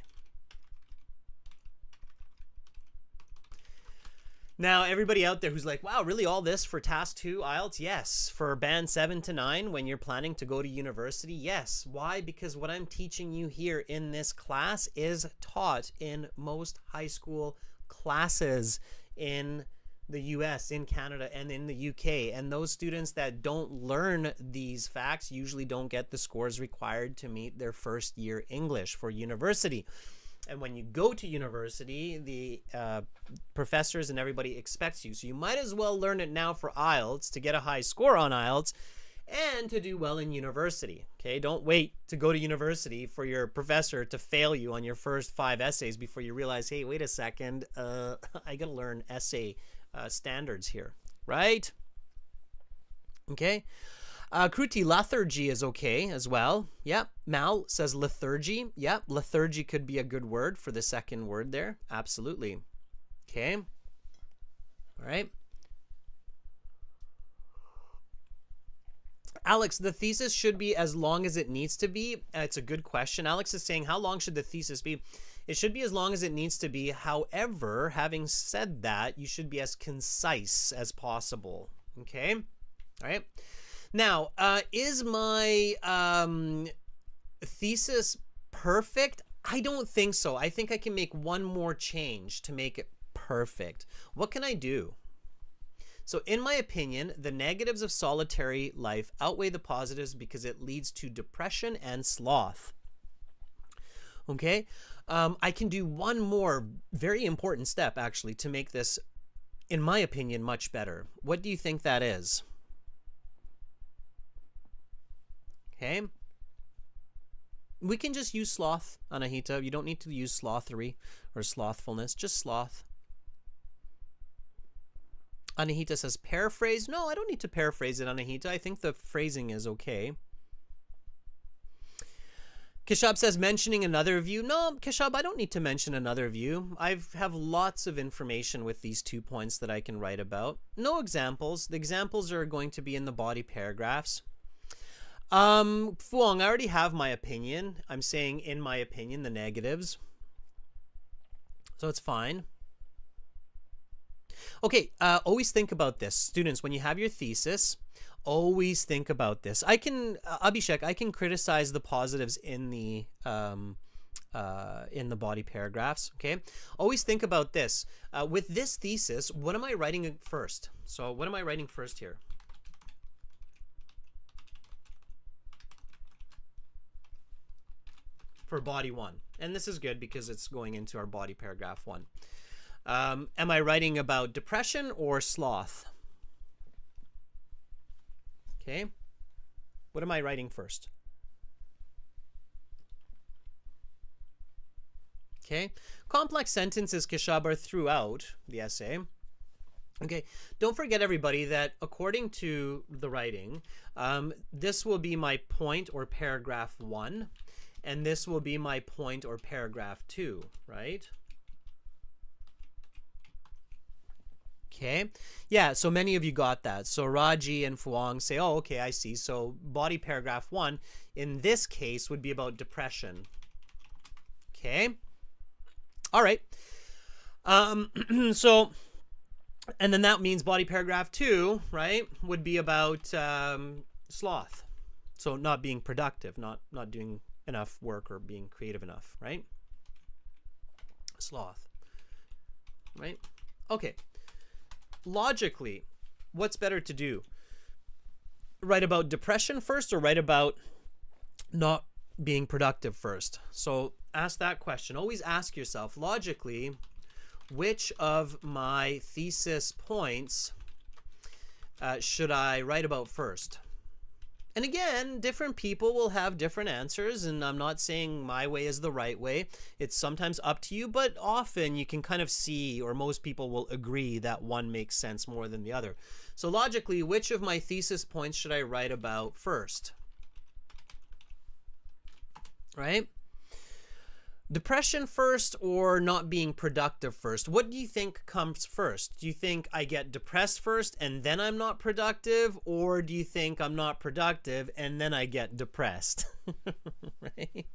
Now, everybody out there who's like, wow, really all this for task 2 IELTS? Yes. For band 7 to 9 when you're planning to go to university? Yes. Why? Because what I'm teaching you here in this class is taught in most high school classes in the US, in Canada, and in the UK. And those students that don't learn these facts usually don't get the scores required to meet their first year English for university. And when you go to university, the professors and everybody expects you. So you might as well learn it now for IELTS to get a high score on IELTS and to do well in university. Okay, don't wait to go to university for your professor to fail you on your first 5 essays before you realize, hey, wait a second, I gotta learn essay standards here, right? Okay. Kruti, lethargy is okay as well. Yep. Mal says lethargy. Yep. Lethargy could be a good word for the second word there. Absolutely. Okay. All right. Alex, the thesis should be as long as it needs to be. It's a good question. Alex is saying, how long should the thesis be? It should be as long as it needs to be. However, having said that, you should be as concise as possible. Okay. All right. Now, is my thesis perfect? I don't think so. I think I can make one more change to make it perfect. What can I do? So in my opinion, the negatives of solitary life outweigh the positives because it leads to depression and sloth. Okay? I can do one more very important step, actually, to make this, in my opinion, much better. What do you think that is? Okay. We can just use sloth, Anahita. You don't need to use slothery or slothfulness, just sloth. Anahita says paraphrase. No, I don't need to paraphrase it, Anahita. I think the phrasing is okay. Kishab says mentioning another view. No, Kishab, I don't need to mention another view. I have lots of information with these 2 points that I can write about. No examples. The examples are going to be in the body paragraphs. Fuong, I already have my opinion. I'm saying, in my opinion, the negatives. So it's fine. Okay, always think about this. Students, when you have your thesis, always think about this. I can, Abhishek, I can criticize the positives in the body paragraphs, okay? Always think about this. With this thesis, what am I writing first? So what am I writing first here? For body 1. And this is good because it's going into our body paragraph 1. Am I writing about depression or sloth? Okay. What am I writing first? Okay. Complex sentences, Kishab, are throughout the essay. Okay. Don't forget, everybody, that according to the writing, this will be my point or paragraph 1. and this will be my point or paragraph 2, right? Okay, yeah, so many of you got that. So Raji and Fuang say, oh, okay, I see. So body paragraph 1 in this case would be about depression. Okay, all right. So, and then that means body paragraph 2, right, would be about sloth. So not being productive, not doing enough work or being creative enough, right? Sloth, right? Okay. Logically, what's better to do? Write about depression first or write about not being productive first? So ask that question. Always ask yourself, logically, which of my thesis points should I write about first? And again, different people will have different answers, and I'm not saying my way is the right way. It's sometimes up to you, but often you can kind of see, or most people will agree, that one makes sense more than the other. So logically, which of my thesis points should I write about first? Right? Depression first or not being productive first? What do you think comes first? Do you think I get depressed first and then I'm not productive? Or do you think I'm not productive and then I get depressed? Right?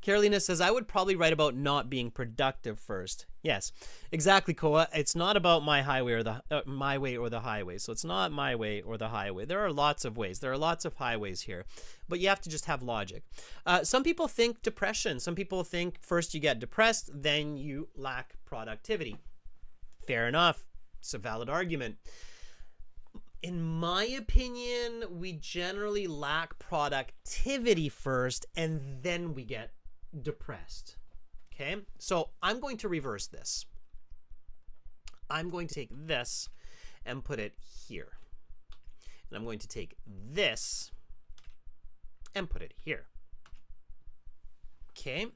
Carolina says, I would probably write about not being productive first. Yes, exactly, Koa. It's not about my highway or the my way or the highway. So it's not my way or the highway. There are lots of ways. There are lots of highways here, but you have to just have logic. Some people think depression. Some people think first you get depressed, then you lack productivity. Fair enough. It's a valid argument. In my opinion, we generally lack productivity first, and then we get depressed. Okay, so I'm going to reverse this. I'm going to take this and put it here. And I'm going to take this and put it here. Okay,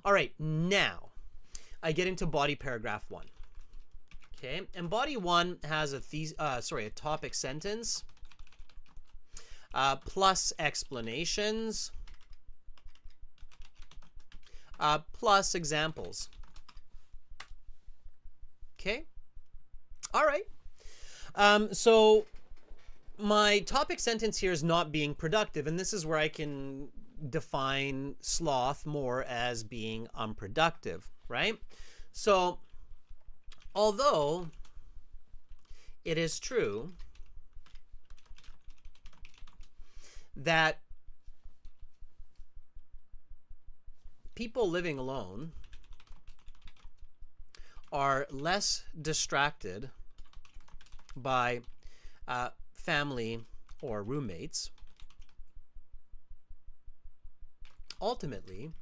all right, now I get into body paragraph 1. Okay, and body 1 has a topic sentence plus explanations plus examples. Okay, all right. So my topic sentence here is not being productive, and this is where I can define sloth more as being unproductive, right? So although it is true that people living alone are less distracted by family or roommates, ultimately,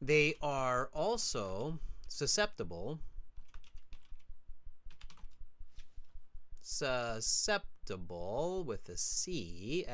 they are also susceptible with a C,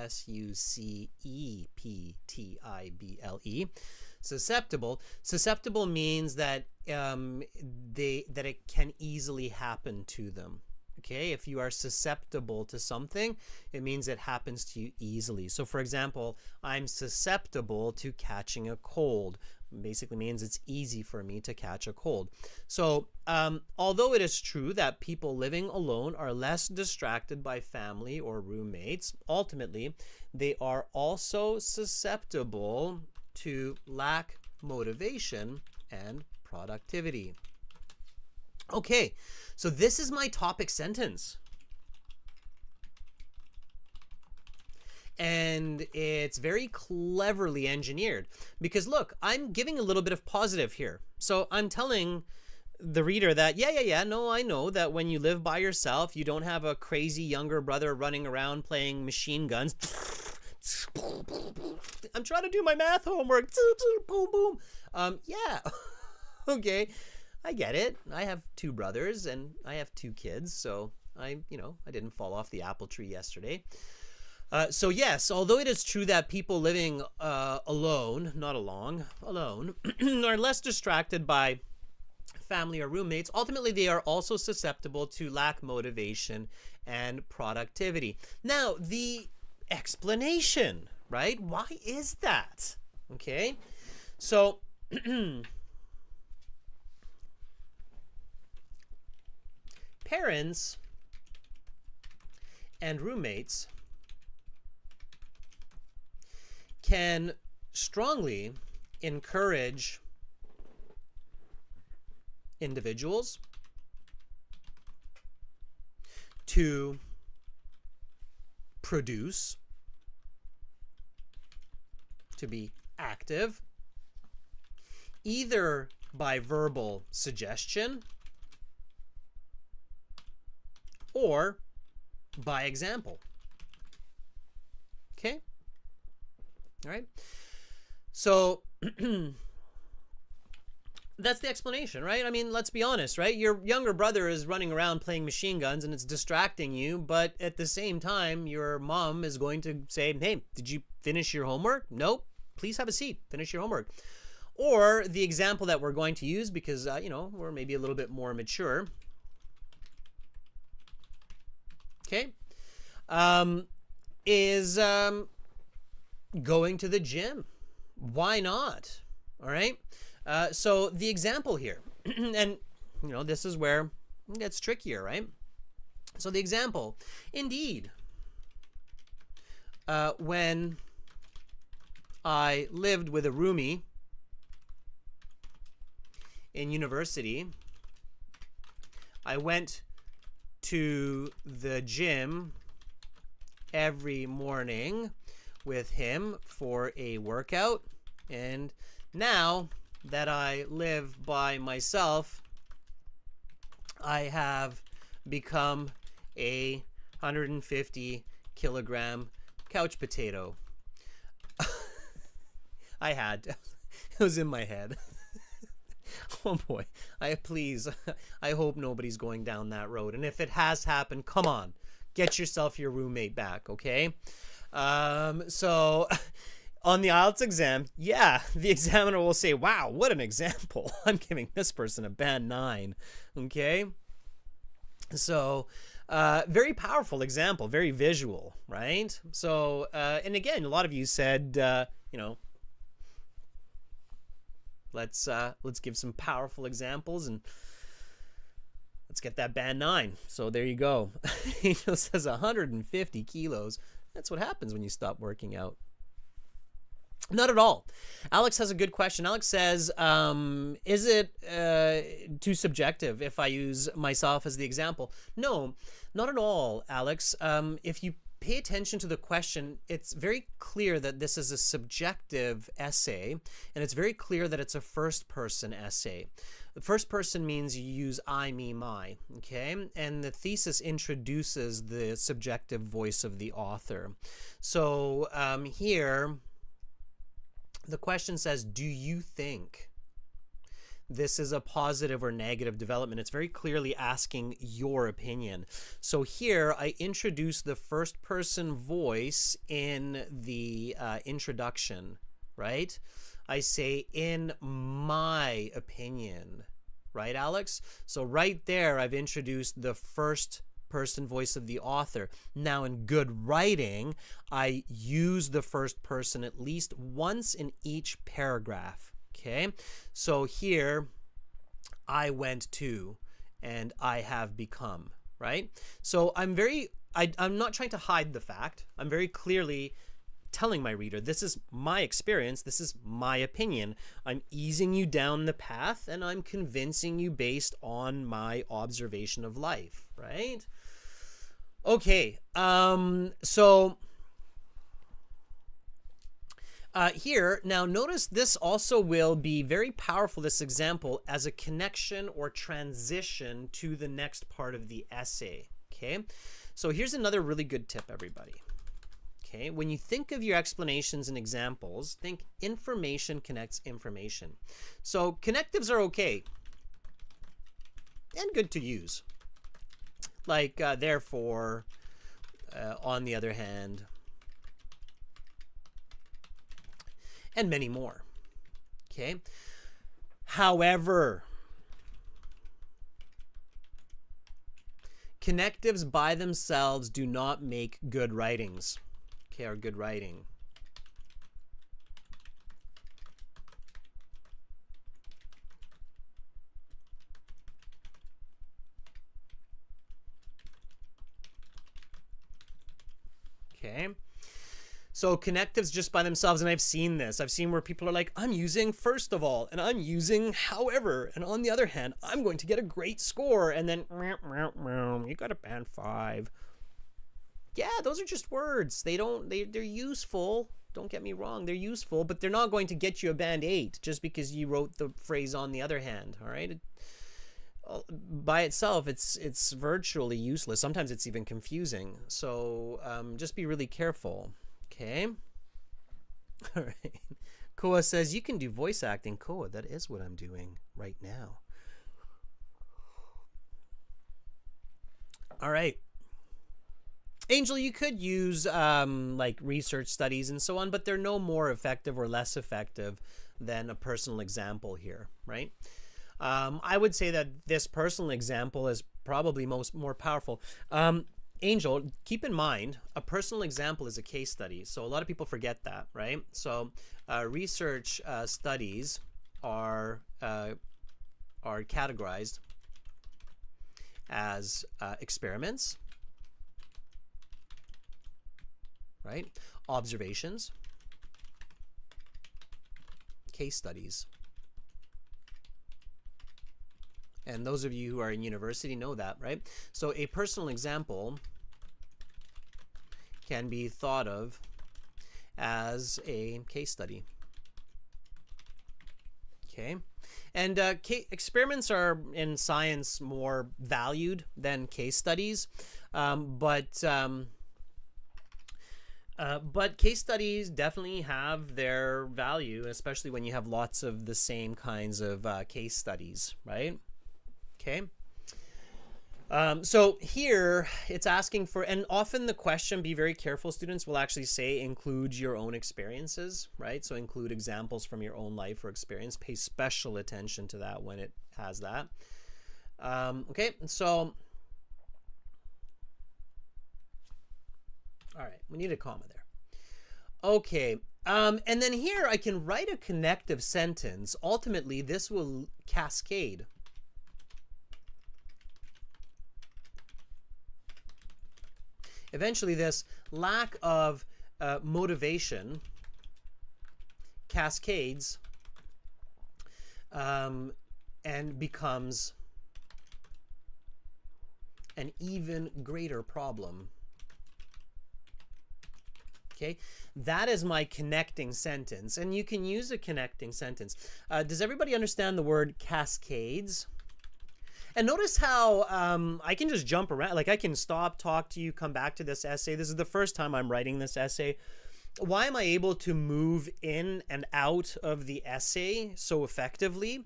susceptible. Susceptible means that it can easily happen to them. Okay, if you are susceptible to something, it means it happens to you easily. So for example, I'm susceptible to catching a cold. Basically means it's easy for me to catch a cold. So although it is true that people living alone are less distracted by family or roommates, ultimately they are also susceptible to lack motivation and productivity. Okay, so this is my topic sentence. And it's very cleverly engineered because look, I'm giving a little bit of positive here. So I'm telling the reader that, no, I know that when you live by yourself, you don't have a crazy younger brother running around playing machine guns. I'm trying to do my math homework. Boom, boom. Yeah, okay, I get it. I have 2 brothers and I have 2 kids. So I didn't fall off the apple tree yesterday. So yes, although it is true that people living alone are less distracted by family or roommates, ultimately they are also susceptible to lack motivation and productivity. Now, the explanation, right? Why is that? Okay, so parents and roommates can strongly encourage individuals to produce, to be active, either by verbal suggestion or by example. Okay? All right? So that's the explanation, right? I mean, let's be honest, right? Your younger brother is running around playing machine guns and it's distracting you, but at the same time, your mom is going to say, hey, did you finish your homework? Nope. Please have a seat. Finish your homework. Or the example that we're going to use because, we're maybe a little bit more mature. Okay. Is going to the gym. Why not? All right. So the example here, and this is where it gets trickier, right? So the example, indeed, when I lived with a roomie in university, I went to the gym every morning with him for a workout, and now that I live by myself, I have become a 150 kilogram couch potato. I had. It was in my head. Oh boy. I hope nobody's going down that road. And if it has happened, come on. Get yourself your roommate back, okay? So on the IELTS exam, yeah, the examiner will say, wow, what an example. I'm giving this person a band 9, okay? So very powerful example, very visual, right? So, and again, a lot of you said, let's give some powerful examples and let's get that band 9. So there you go. Angel says 150 kilos. That's what happens when you stop working out. Not at all. Alex has a good question. Alex says, is it too subjective if I use myself as the example? No, not at all, Alex. If you pay attention to the question, it's very clear that this is a subjective essay, and it's very clear that it's a first-person essay. The first person means you use I, me, my, okay? And the thesis introduces the subjective voice of the author. So here, the question says, do you think this is a positive or negative development? It's very clearly asking your opinion. So here I introduce the first person voice in the introduction, right? I say, in my opinion, right, Alex? So right there, I've introduced the first person voice of the author. Now in good writing, I use the first person at least once in each paragraph. Okay, so here I went to and I have become, right? So I'm not trying to hide the fact. I'm very clearly telling my reader, this is my experience, this is my opinion. I'm easing you down the path and I'm convincing you based on my observation of life, right? Okay, so here, now notice this also will be very powerful, this example, as a connection or transition to the next part of the essay, okay? So here's another really good tip, everybody. Okay, when you think of your explanations and examples, think information connects information. So connectives are okay and good to use. Like, therefore, on the other hand, and many more. Okay. However, connectives by themselves do not make good writings. Okay, or good writing. Okay. So connectives just by themselves, and I've seen this. I've seen where people are like, I'm using first of all, and I'm using however, and on the other hand, I'm going to get a great score, and then you got a band 5. Yeah, those are just words. They're useful. Don't get me wrong, they're useful, but they're not going to get you a band 8 just because you wrote the phrase on the other hand, all right? By itself, it's virtually useless. Sometimes it's even confusing. So just be really careful. Okay. All right. Koa says you can do voice acting. Koa, that is what I'm doing right now. All right. Angel, you could use like research studies and so on, but they're no more effective or less effective than a personal example here, right? I would say that this personal example is probably more powerful. Angel, keep in mind, a personal example is a case study. So a lot of people forget that, right? So research studies are categorized as experiments, right? Observations, case studies. And those of you who are in university know that, right? So a personal example can be thought of as a case study. Okay. And experiments are in science more valued than case studies, but case studies definitely have their value, especially when you have lots of the same kinds of case studies, right? Okay. So here it's asking for, and often the question, be very careful, students will actually say include your own experiences, right? So include examples from your own life or experience. Pay special attention to that when it has that. Okay, so, all right, we need a comma there. Okay, and then here I can write a connective sentence. Ultimately, this will cascade. Eventually, this lack of motivation cascades and becomes an even greater problem. Okay, that is my connecting sentence, and you can use a connecting sentence. Does everybody understand the word cascades? And notice how I can just jump around. Like I can stop, talk to you, come back to this essay. This is the first time I'm writing this essay. Why am I able to move in and out of the essay so effectively?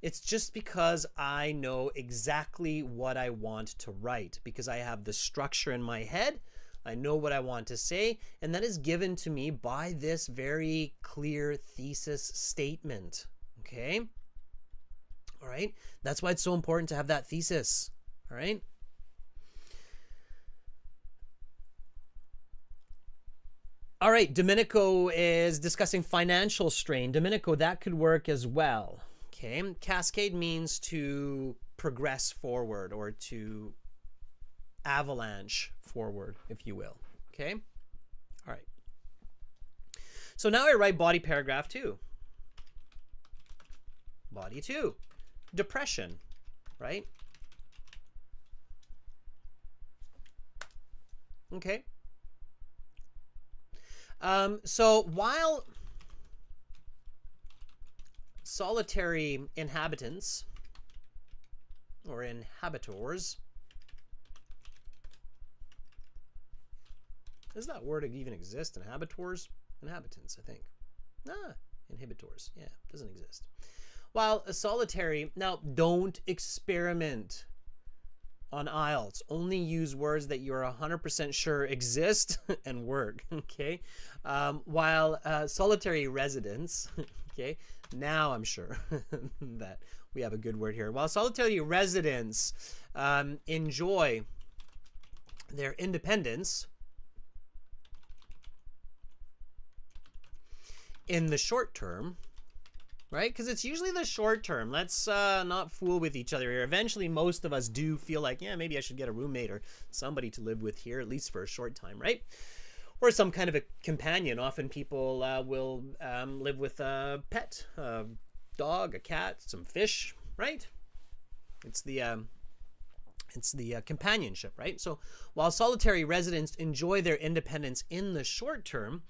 It's just because I know exactly what I want to write, because I have the structure in my head. I know what I want to say, and that is given to me by this very clear thesis statement. Okay? All right? That's why it's so important to have that thesis. All right? All right, Domenico is discussing financial strain. Domenico, that could work as well. Okay, cascade means to progress forward or to avalanche forward, if you will. Okay, all right. So now I write body paragraph 2. Body 2, depression, right? Okay. So while solitary inhabitants or inhabitors, does that word even exist? Inhabitors? Inhabitants, I think. Inhibitors. Yeah, doesn't exist. While a solitary, now don't experiment on IELTS. Only use words that you're 100% sure exist and work, okay? While solitary residents, okay, now I'm sure that we have a good word here. While solitary residents enjoy their independence in the short term, right? Because it's usually the short term. Let's not fool with each other here. Eventually, most of us do feel like, yeah, maybe I should get a roommate or somebody to live with here, at least for a short time, right? Or some kind of a companion. Often people will live with a pet, a dog, a cat, some fish, right? It's the companionship, right? So while solitary residents enjoy their independence in the short term,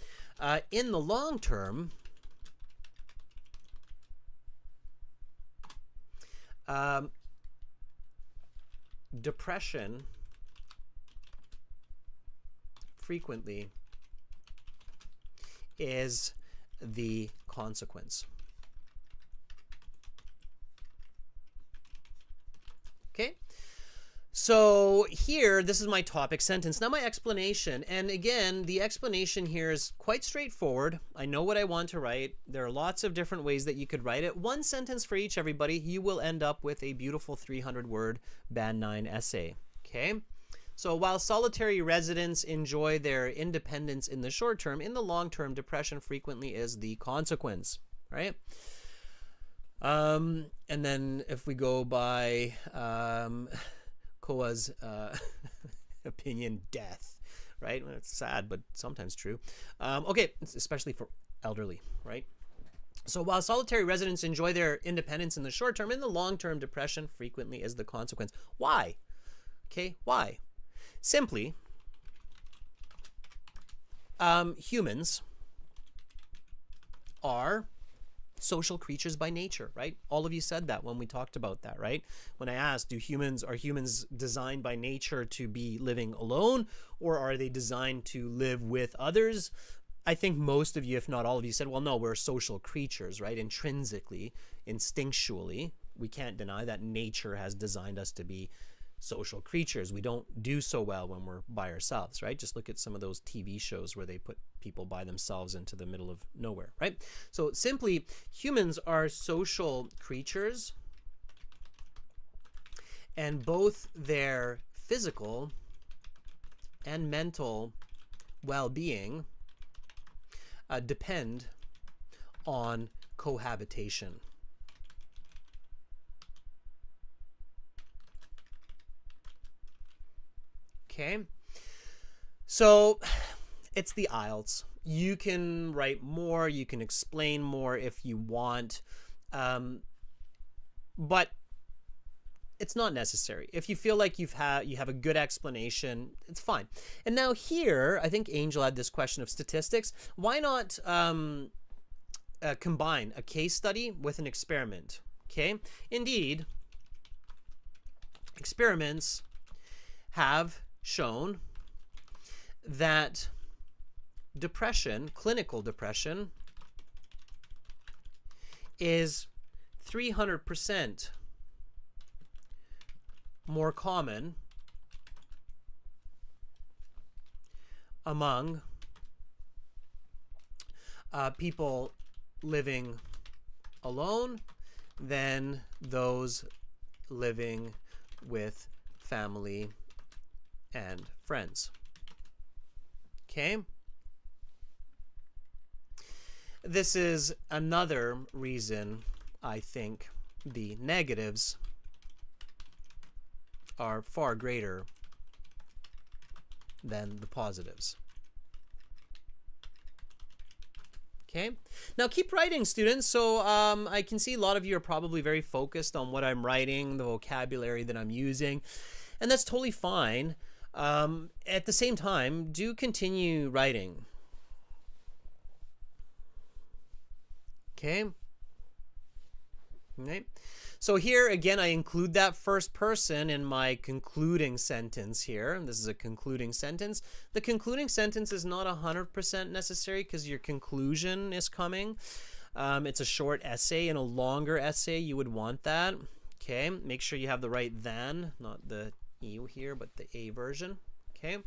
in the long term, depression frequently is the consequence. Okay, so here, this is my topic sentence. Now my explanation, and again, the explanation here is quite straightforward. I know what I want to write. There are lots of different ways that you could write it. One sentence for each, everybody. You will end up with a beautiful 300-word Band 9 essay. Okay, so while solitary residents enjoy their independence in the short term, in the long term, depression frequently is the consequence, right? And then if we go by Koa's opinion, death, right? Well, it's sad, but sometimes true. Okay, especially for elderly, right? So while solitary residents enjoy their independence in the short term, in the long term, depression frequently is the consequence. Why? Okay, why? Simply, humans are social creatures by nature, right? All of you said that when we talked about that, right? When I asked, are humans designed by nature to be living alone, or are they designed to live with others? I think most of you, if not all of you, said, well, no, we're social creatures, right? Intrinsically, instinctually, we can't deny that nature has designed us to be social creatures. We don't do so well when we're by ourselves, right? Just look at some of those TV shows where they put people by themselves into the middle of nowhere, right? So simply, humans are social creatures, and both their physical and mental well-being depend on cohabitation. Okay, so it's the IELTS. You can write more, you can explain more if you want, but it's not necessary. If you feel like you have a good explanation, it's fine. And now here, I think Angel had this question of statistics. Why not combine a case study with an experiment? Okay, indeed, experiments have shown that depression, clinical depression, is 300% more common among people living alone than those living with family and friends. Okay? This is another reason I think the negatives are far greater than the positives. Okay, now keep writing, students. So I can see a lot of you are probably very focused on what I'm writing, the vocabulary that I'm using, and that's totally fine. At the same time, do continue writing. Okay. Okay. So here again, I include that first person in my concluding sentence here. This is a concluding sentence. The concluding sentence is not 100% necessary because your conclusion is coming. It's a short essay. In a longer essay, you would want that. Okay. Make sure you have the right than, not the E here, but the A version. Okay.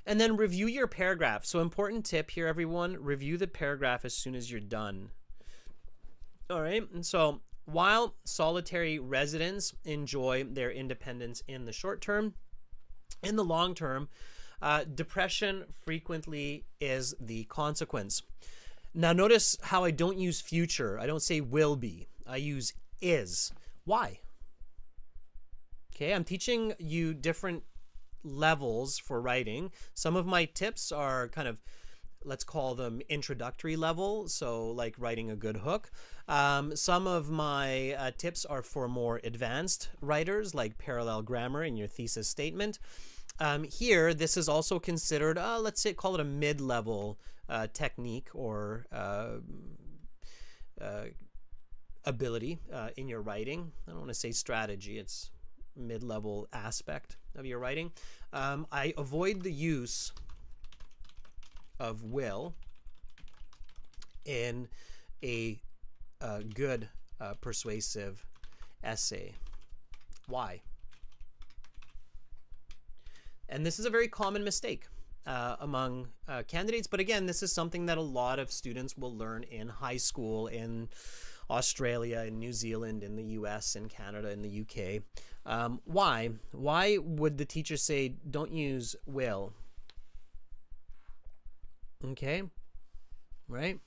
And then review your paragraph. So important tip here, everyone. Review the paragraph as soon as you're done. All right. And so while solitary residents enjoy their independence in the short term, In the long term, depression frequently is the consequence. Now notice how I don't use future. I don't say will be. I use is. Why? Okay, I'm teaching you different levels for writing. Some of my tips are kind of, let's call them introductory level, so like writing a good hook. Some of my tips are for more advanced writers, like parallel grammar in your thesis statement. Here, this is also considered, let's say, call it a mid-level technique or ability in your writing. I don't want to say strategy, it's mid-level aspect of your writing. I avoid the use of will in a good persuasive essay. Why? And this is a very common mistake among candidates. But again, this is something that a lot of students will learn in high school, in Australia, in New Zealand, in the US, in Canada, in the UK. Why? Why would the teacher say, don't use will? Okay, right?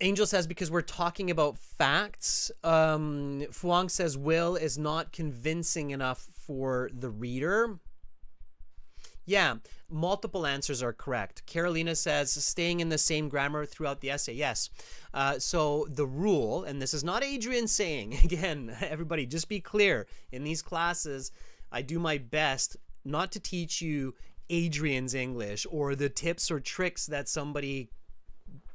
Angel says, because we're talking about facts. Fuang says, will is not convincing enough for the reader. Yeah, multiple answers are correct. Carolina says, staying in the same grammar throughout the essay. Yes. So the rule, and this is not Adrian saying, again, everybody just be clear. In these classes, I do my best not to teach you Adrian's English or the tips or tricks that somebody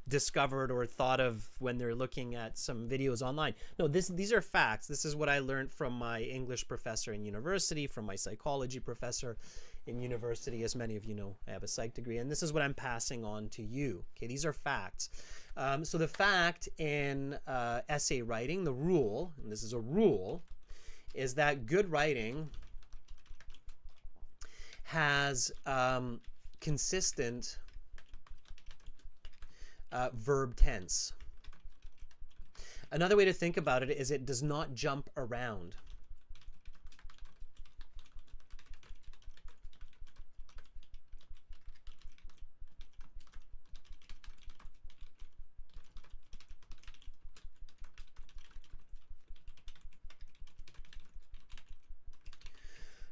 discovered or thought of when they're looking at some videos online. No, these are facts. This is what I learned from my English professor in university, from my psychology professor in university. As many of you know, I have a psych degree, and this is what I'm passing on to you. Okay, these are facts. So the fact in essay writing, the rule, and this is a rule, is that good writing has consistent verb tense. Another way to think about it is it does not jump around.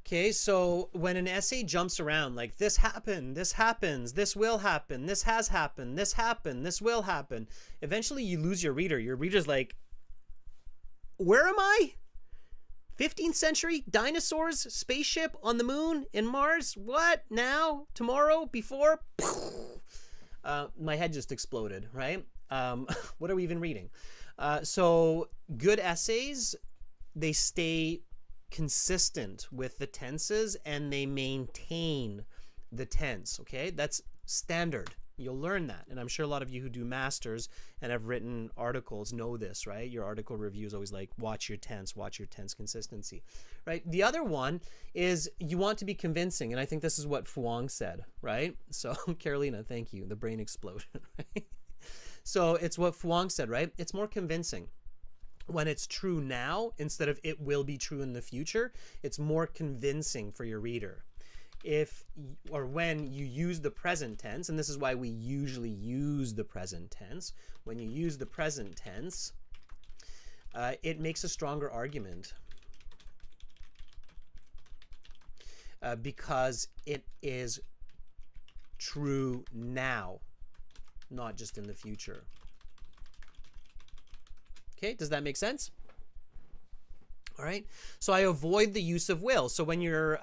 Okay, so when an essay jumps around, like this happened, this happens, this will happen, this has happened, this happened, this will happen, eventually you lose your reader. Your reader's like, where am I? 15th century? Dinosaurs? Spaceship? On the moon? In Mars? What? Now? Tomorrow? Before? My head just exploded, right? What are we even reading? So good essays, they stay consistent with the tenses and they maintain the tense. Okay, that's standard. You'll learn that, and I'm sure a lot of you who do masters and have written articles know this, right? Your article review is always like, watch your tense consistency, right? The other one is you want to be convincing, and I think this is what Fuang said, right? So Carolina, thank you, the brain explosion, right? So it's what Fuang said, right? It's more convincing. When it's true now, instead of it will be true in the future, it's more convincing for your reader. If or when you use the present tense, and this is why we usually use the present tense, when you use the present tense, it makes a stronger argument because it is true now, not just in the future. Okay, does that make sense? All right, so I avoid the use of will. So when you're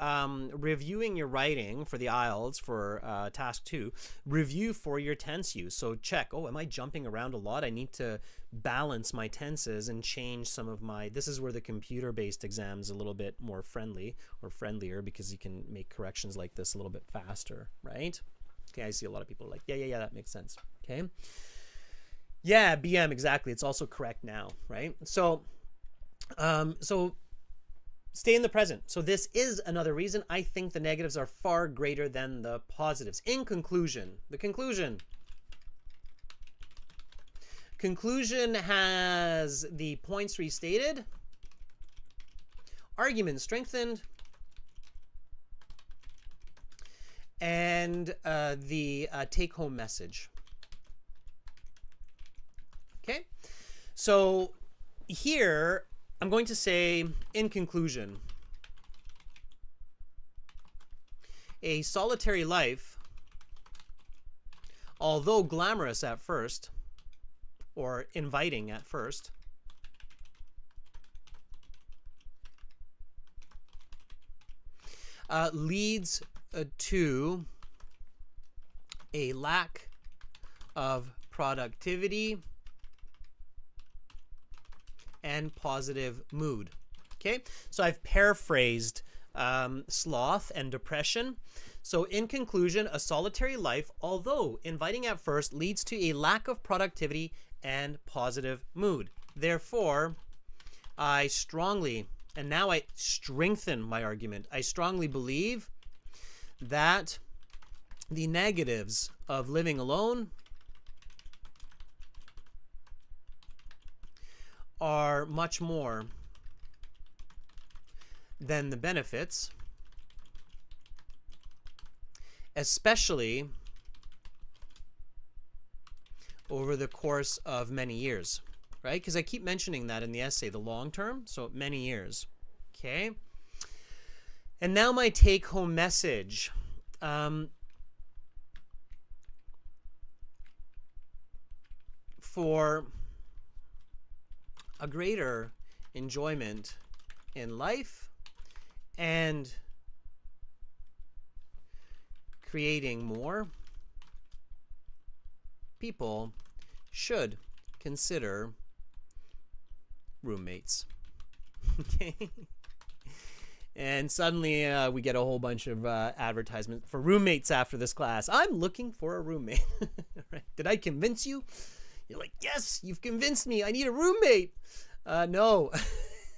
reviewing your writing for the IELTS for task 2, review for your tense use. So check, oh, am I jumping around a lot? I need to balance my tenses and change some of my, this is where the computer-based exam is a little bit more friendly or friendlier because you can make corrections like this a little bit faster, right? Okay, I see a lot of people are like, yeah, that makes sense, okay? Yeah, BM, exactly. It's also correct now, right? So stay in the present. So this is another reason I think the negatives are far greater than the positives. In conclusion, the conclusion, Conclusion has the points restated, argument strengthened, and the take-home message. Okay, so here I'm going to say, in conclusion, a solitary life, although glamorous at first, or inviting at first, leads to a lack of productivity and positive mood. Okay, so I've paraphrased sloth and depression. So in conclusion, a solitary life, although inviting at first, leads to a lack of productivity and positive mood. Therefore, I strongly, and now I strengthen my argument, I strongly believe that the negatives of living alone are much more than the benefits, especially over the course of many years, right? Because I keep mentioning that in the essay, the long term, so many years. Okay. And now my take-home message. For a greater enjoyment in life and creating more, people should consider roommates. Okay. And suddenly we get a whole bunch of advertisements for roommates after this class. I'm looking for a roommate. Right? Did I convince you? You're like, yes, you've convinced me. I need a roommate. No,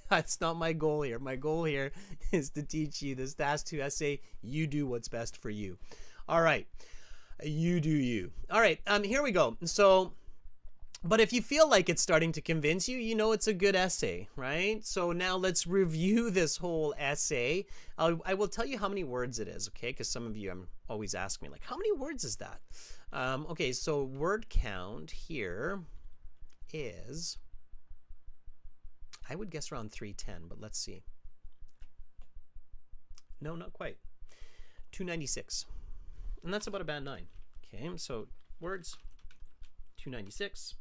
that's not my goal here. My goal here is to teach you this Task 2 essay. You do what's best for you. All right. You do you. All right. Here we go. So, but if you feel like it's starting to convince you, you know it's a good essay, right? So now let's review this whole essay. I will tell you how many words it is, okay? Because some of you always ask me, like, how many words is that? Okay, so word count here is, I would guess around 310, but let's see. No, not quite. 296. And that's about a band 9. Okay, so words, 296.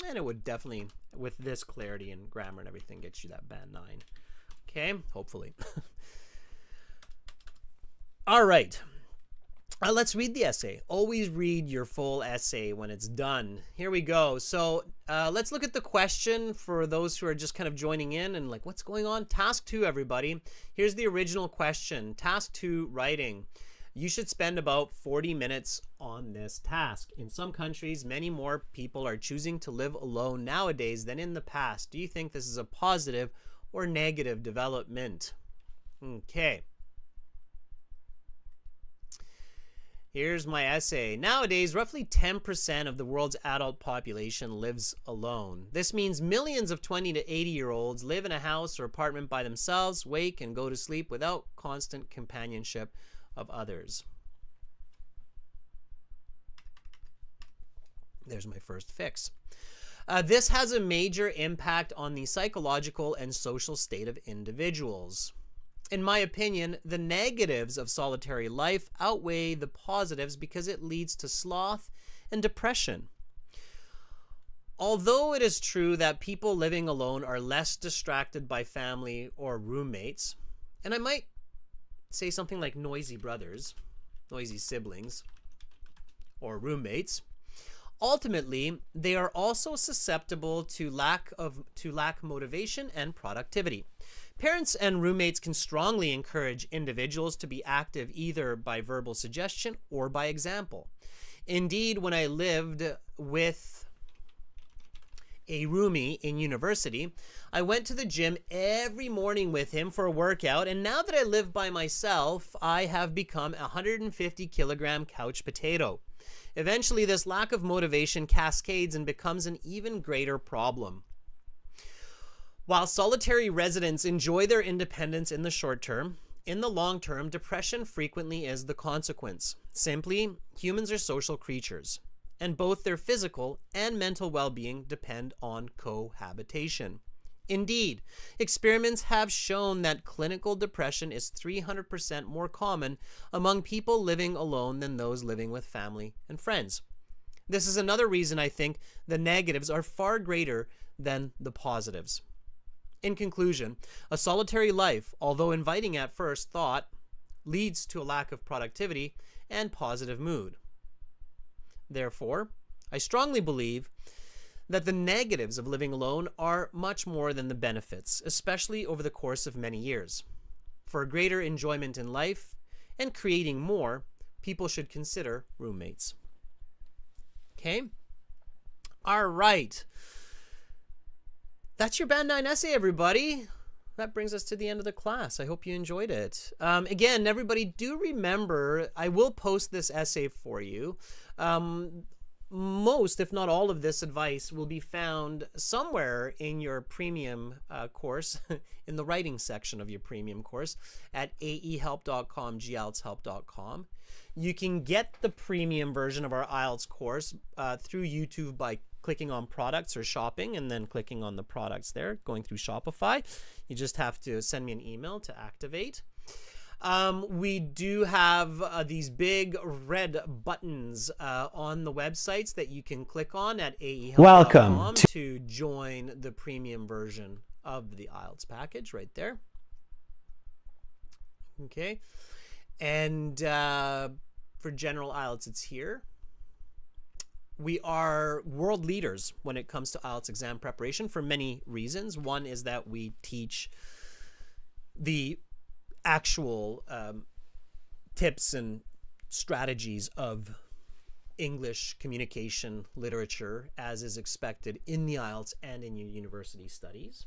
And it would definitely, with this clarity and grammar and everything, get you that band 9. Okay, hopefully. All right. Let's read the essay. Always read your full essay when it's done. Here we go. So let's look at the question for those who are just kind of joining in and like, what's going on? Task 2, everybody. Here's the original question. Task 2, writing. You should spend about 40 minutes on this task. In some countries, many more people are choosing to live alone nowadays than in the past. Do you think this is a positive or negative development? Okay. Here's my essay. Nowadays, roughly 10% of the world's adult population lives alone. This means millions of 20 to 80-year-olds live in a house or apartment by themselves, wake and go to sleep without constant companionship of others. There's my first fix. This has a major impact on the psychological and social state of individuals. In my opinion, the negatives of solitary life outweigh the positives because it leads to sloth and depression. Although it is true that people living alone are less distracted by family or roommates, and I might say something like noisy brothers, noisy siblings, or roommates, ultimately, they are also susceptible to lack motivation and productivity. Parents and roommates can strongly encourage individuals to be active either by verbal suggestion or by example. Indeed, when I lived with a roomie in university, I went to the gym every morning with him for a workout, and now that I live by myself, I have become a 150 kilogram couch potato. Eventually, this lack of motivation cascades and becomes an even greater problem. While solitary residents enjoy their independence in the short term, in the long term, depression frequently is the consequence. Simply, humans are social creatures, and both their physical and mental well-being depend on cohabitation. Indeed, experiments have shown that clinical depression is 300% more common among people living alone than those living with family and friends. This is another reason I think the negatives are far greater than the positives. In conclusion, a solitary life, although inviting at first thought, leads to a lack of productivity and positive mood. Therefore, I strongly believe that the negatives of living alone are much more than the benefits, especially over the course of many years. For greater enjoyment in life and creating more, people should consider roommates. Okay? All right. That's your Band 9 essay, everybody. That brings us to the end of the class. I hope you enjoyed it. Again, everybody, do remember, I will post this essay for you. Most, if not all of this advice will be found somewhere in your premium course, in the writing section of your premium course at aehelp.com, gieltshelp.com. You can get the premium version of our IELTS course through YouTube by clicking on products or shopping and then clicking on the products there, going through Shopify. You just have to send me an email to activate. We do have these big red buttons on the websites that you can click on at aehelp.com to join the premium version of the IELTS package right there. Okay. And for general IELTS, it's here. We are world leaders when it comes to IELTS exam preparation for many reasons. One is that we teach the actual tips and strategies of English communication literature as is expected in the IELTS and in your university studies.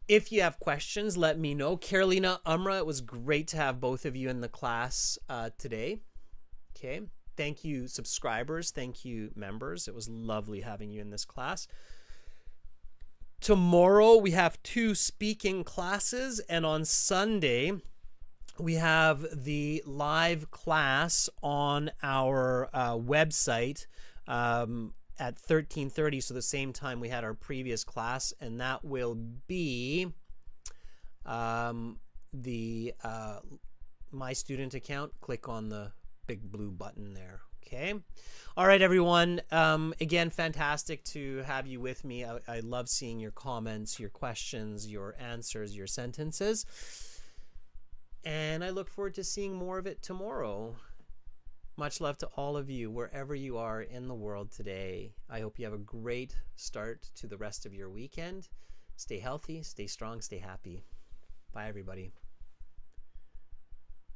If you have questions, let me know. Carolina, Umra, it was great to have both of you in the class today. Okay. Thank you, subscribers. Thank you, members. It was lovely having you in this class. Tomorrow we have 2 speaking classes, and on Sunday we have the live class on our website at 13:30, so the same time we had our previous class, and that will be the My Student account. Click on the big blue button there. Okay. All right, everyone. Again, fantastic to have you with me. I love seeing your comments, your questions, your answers, your sentences. And I look forward to seeing more of it tomorrow. Much love to all of you, wherever you are in the world today. I hope you have a great start to the rest of your weekend. Stay healthy, stay strong, stay happy. Bye, everybody.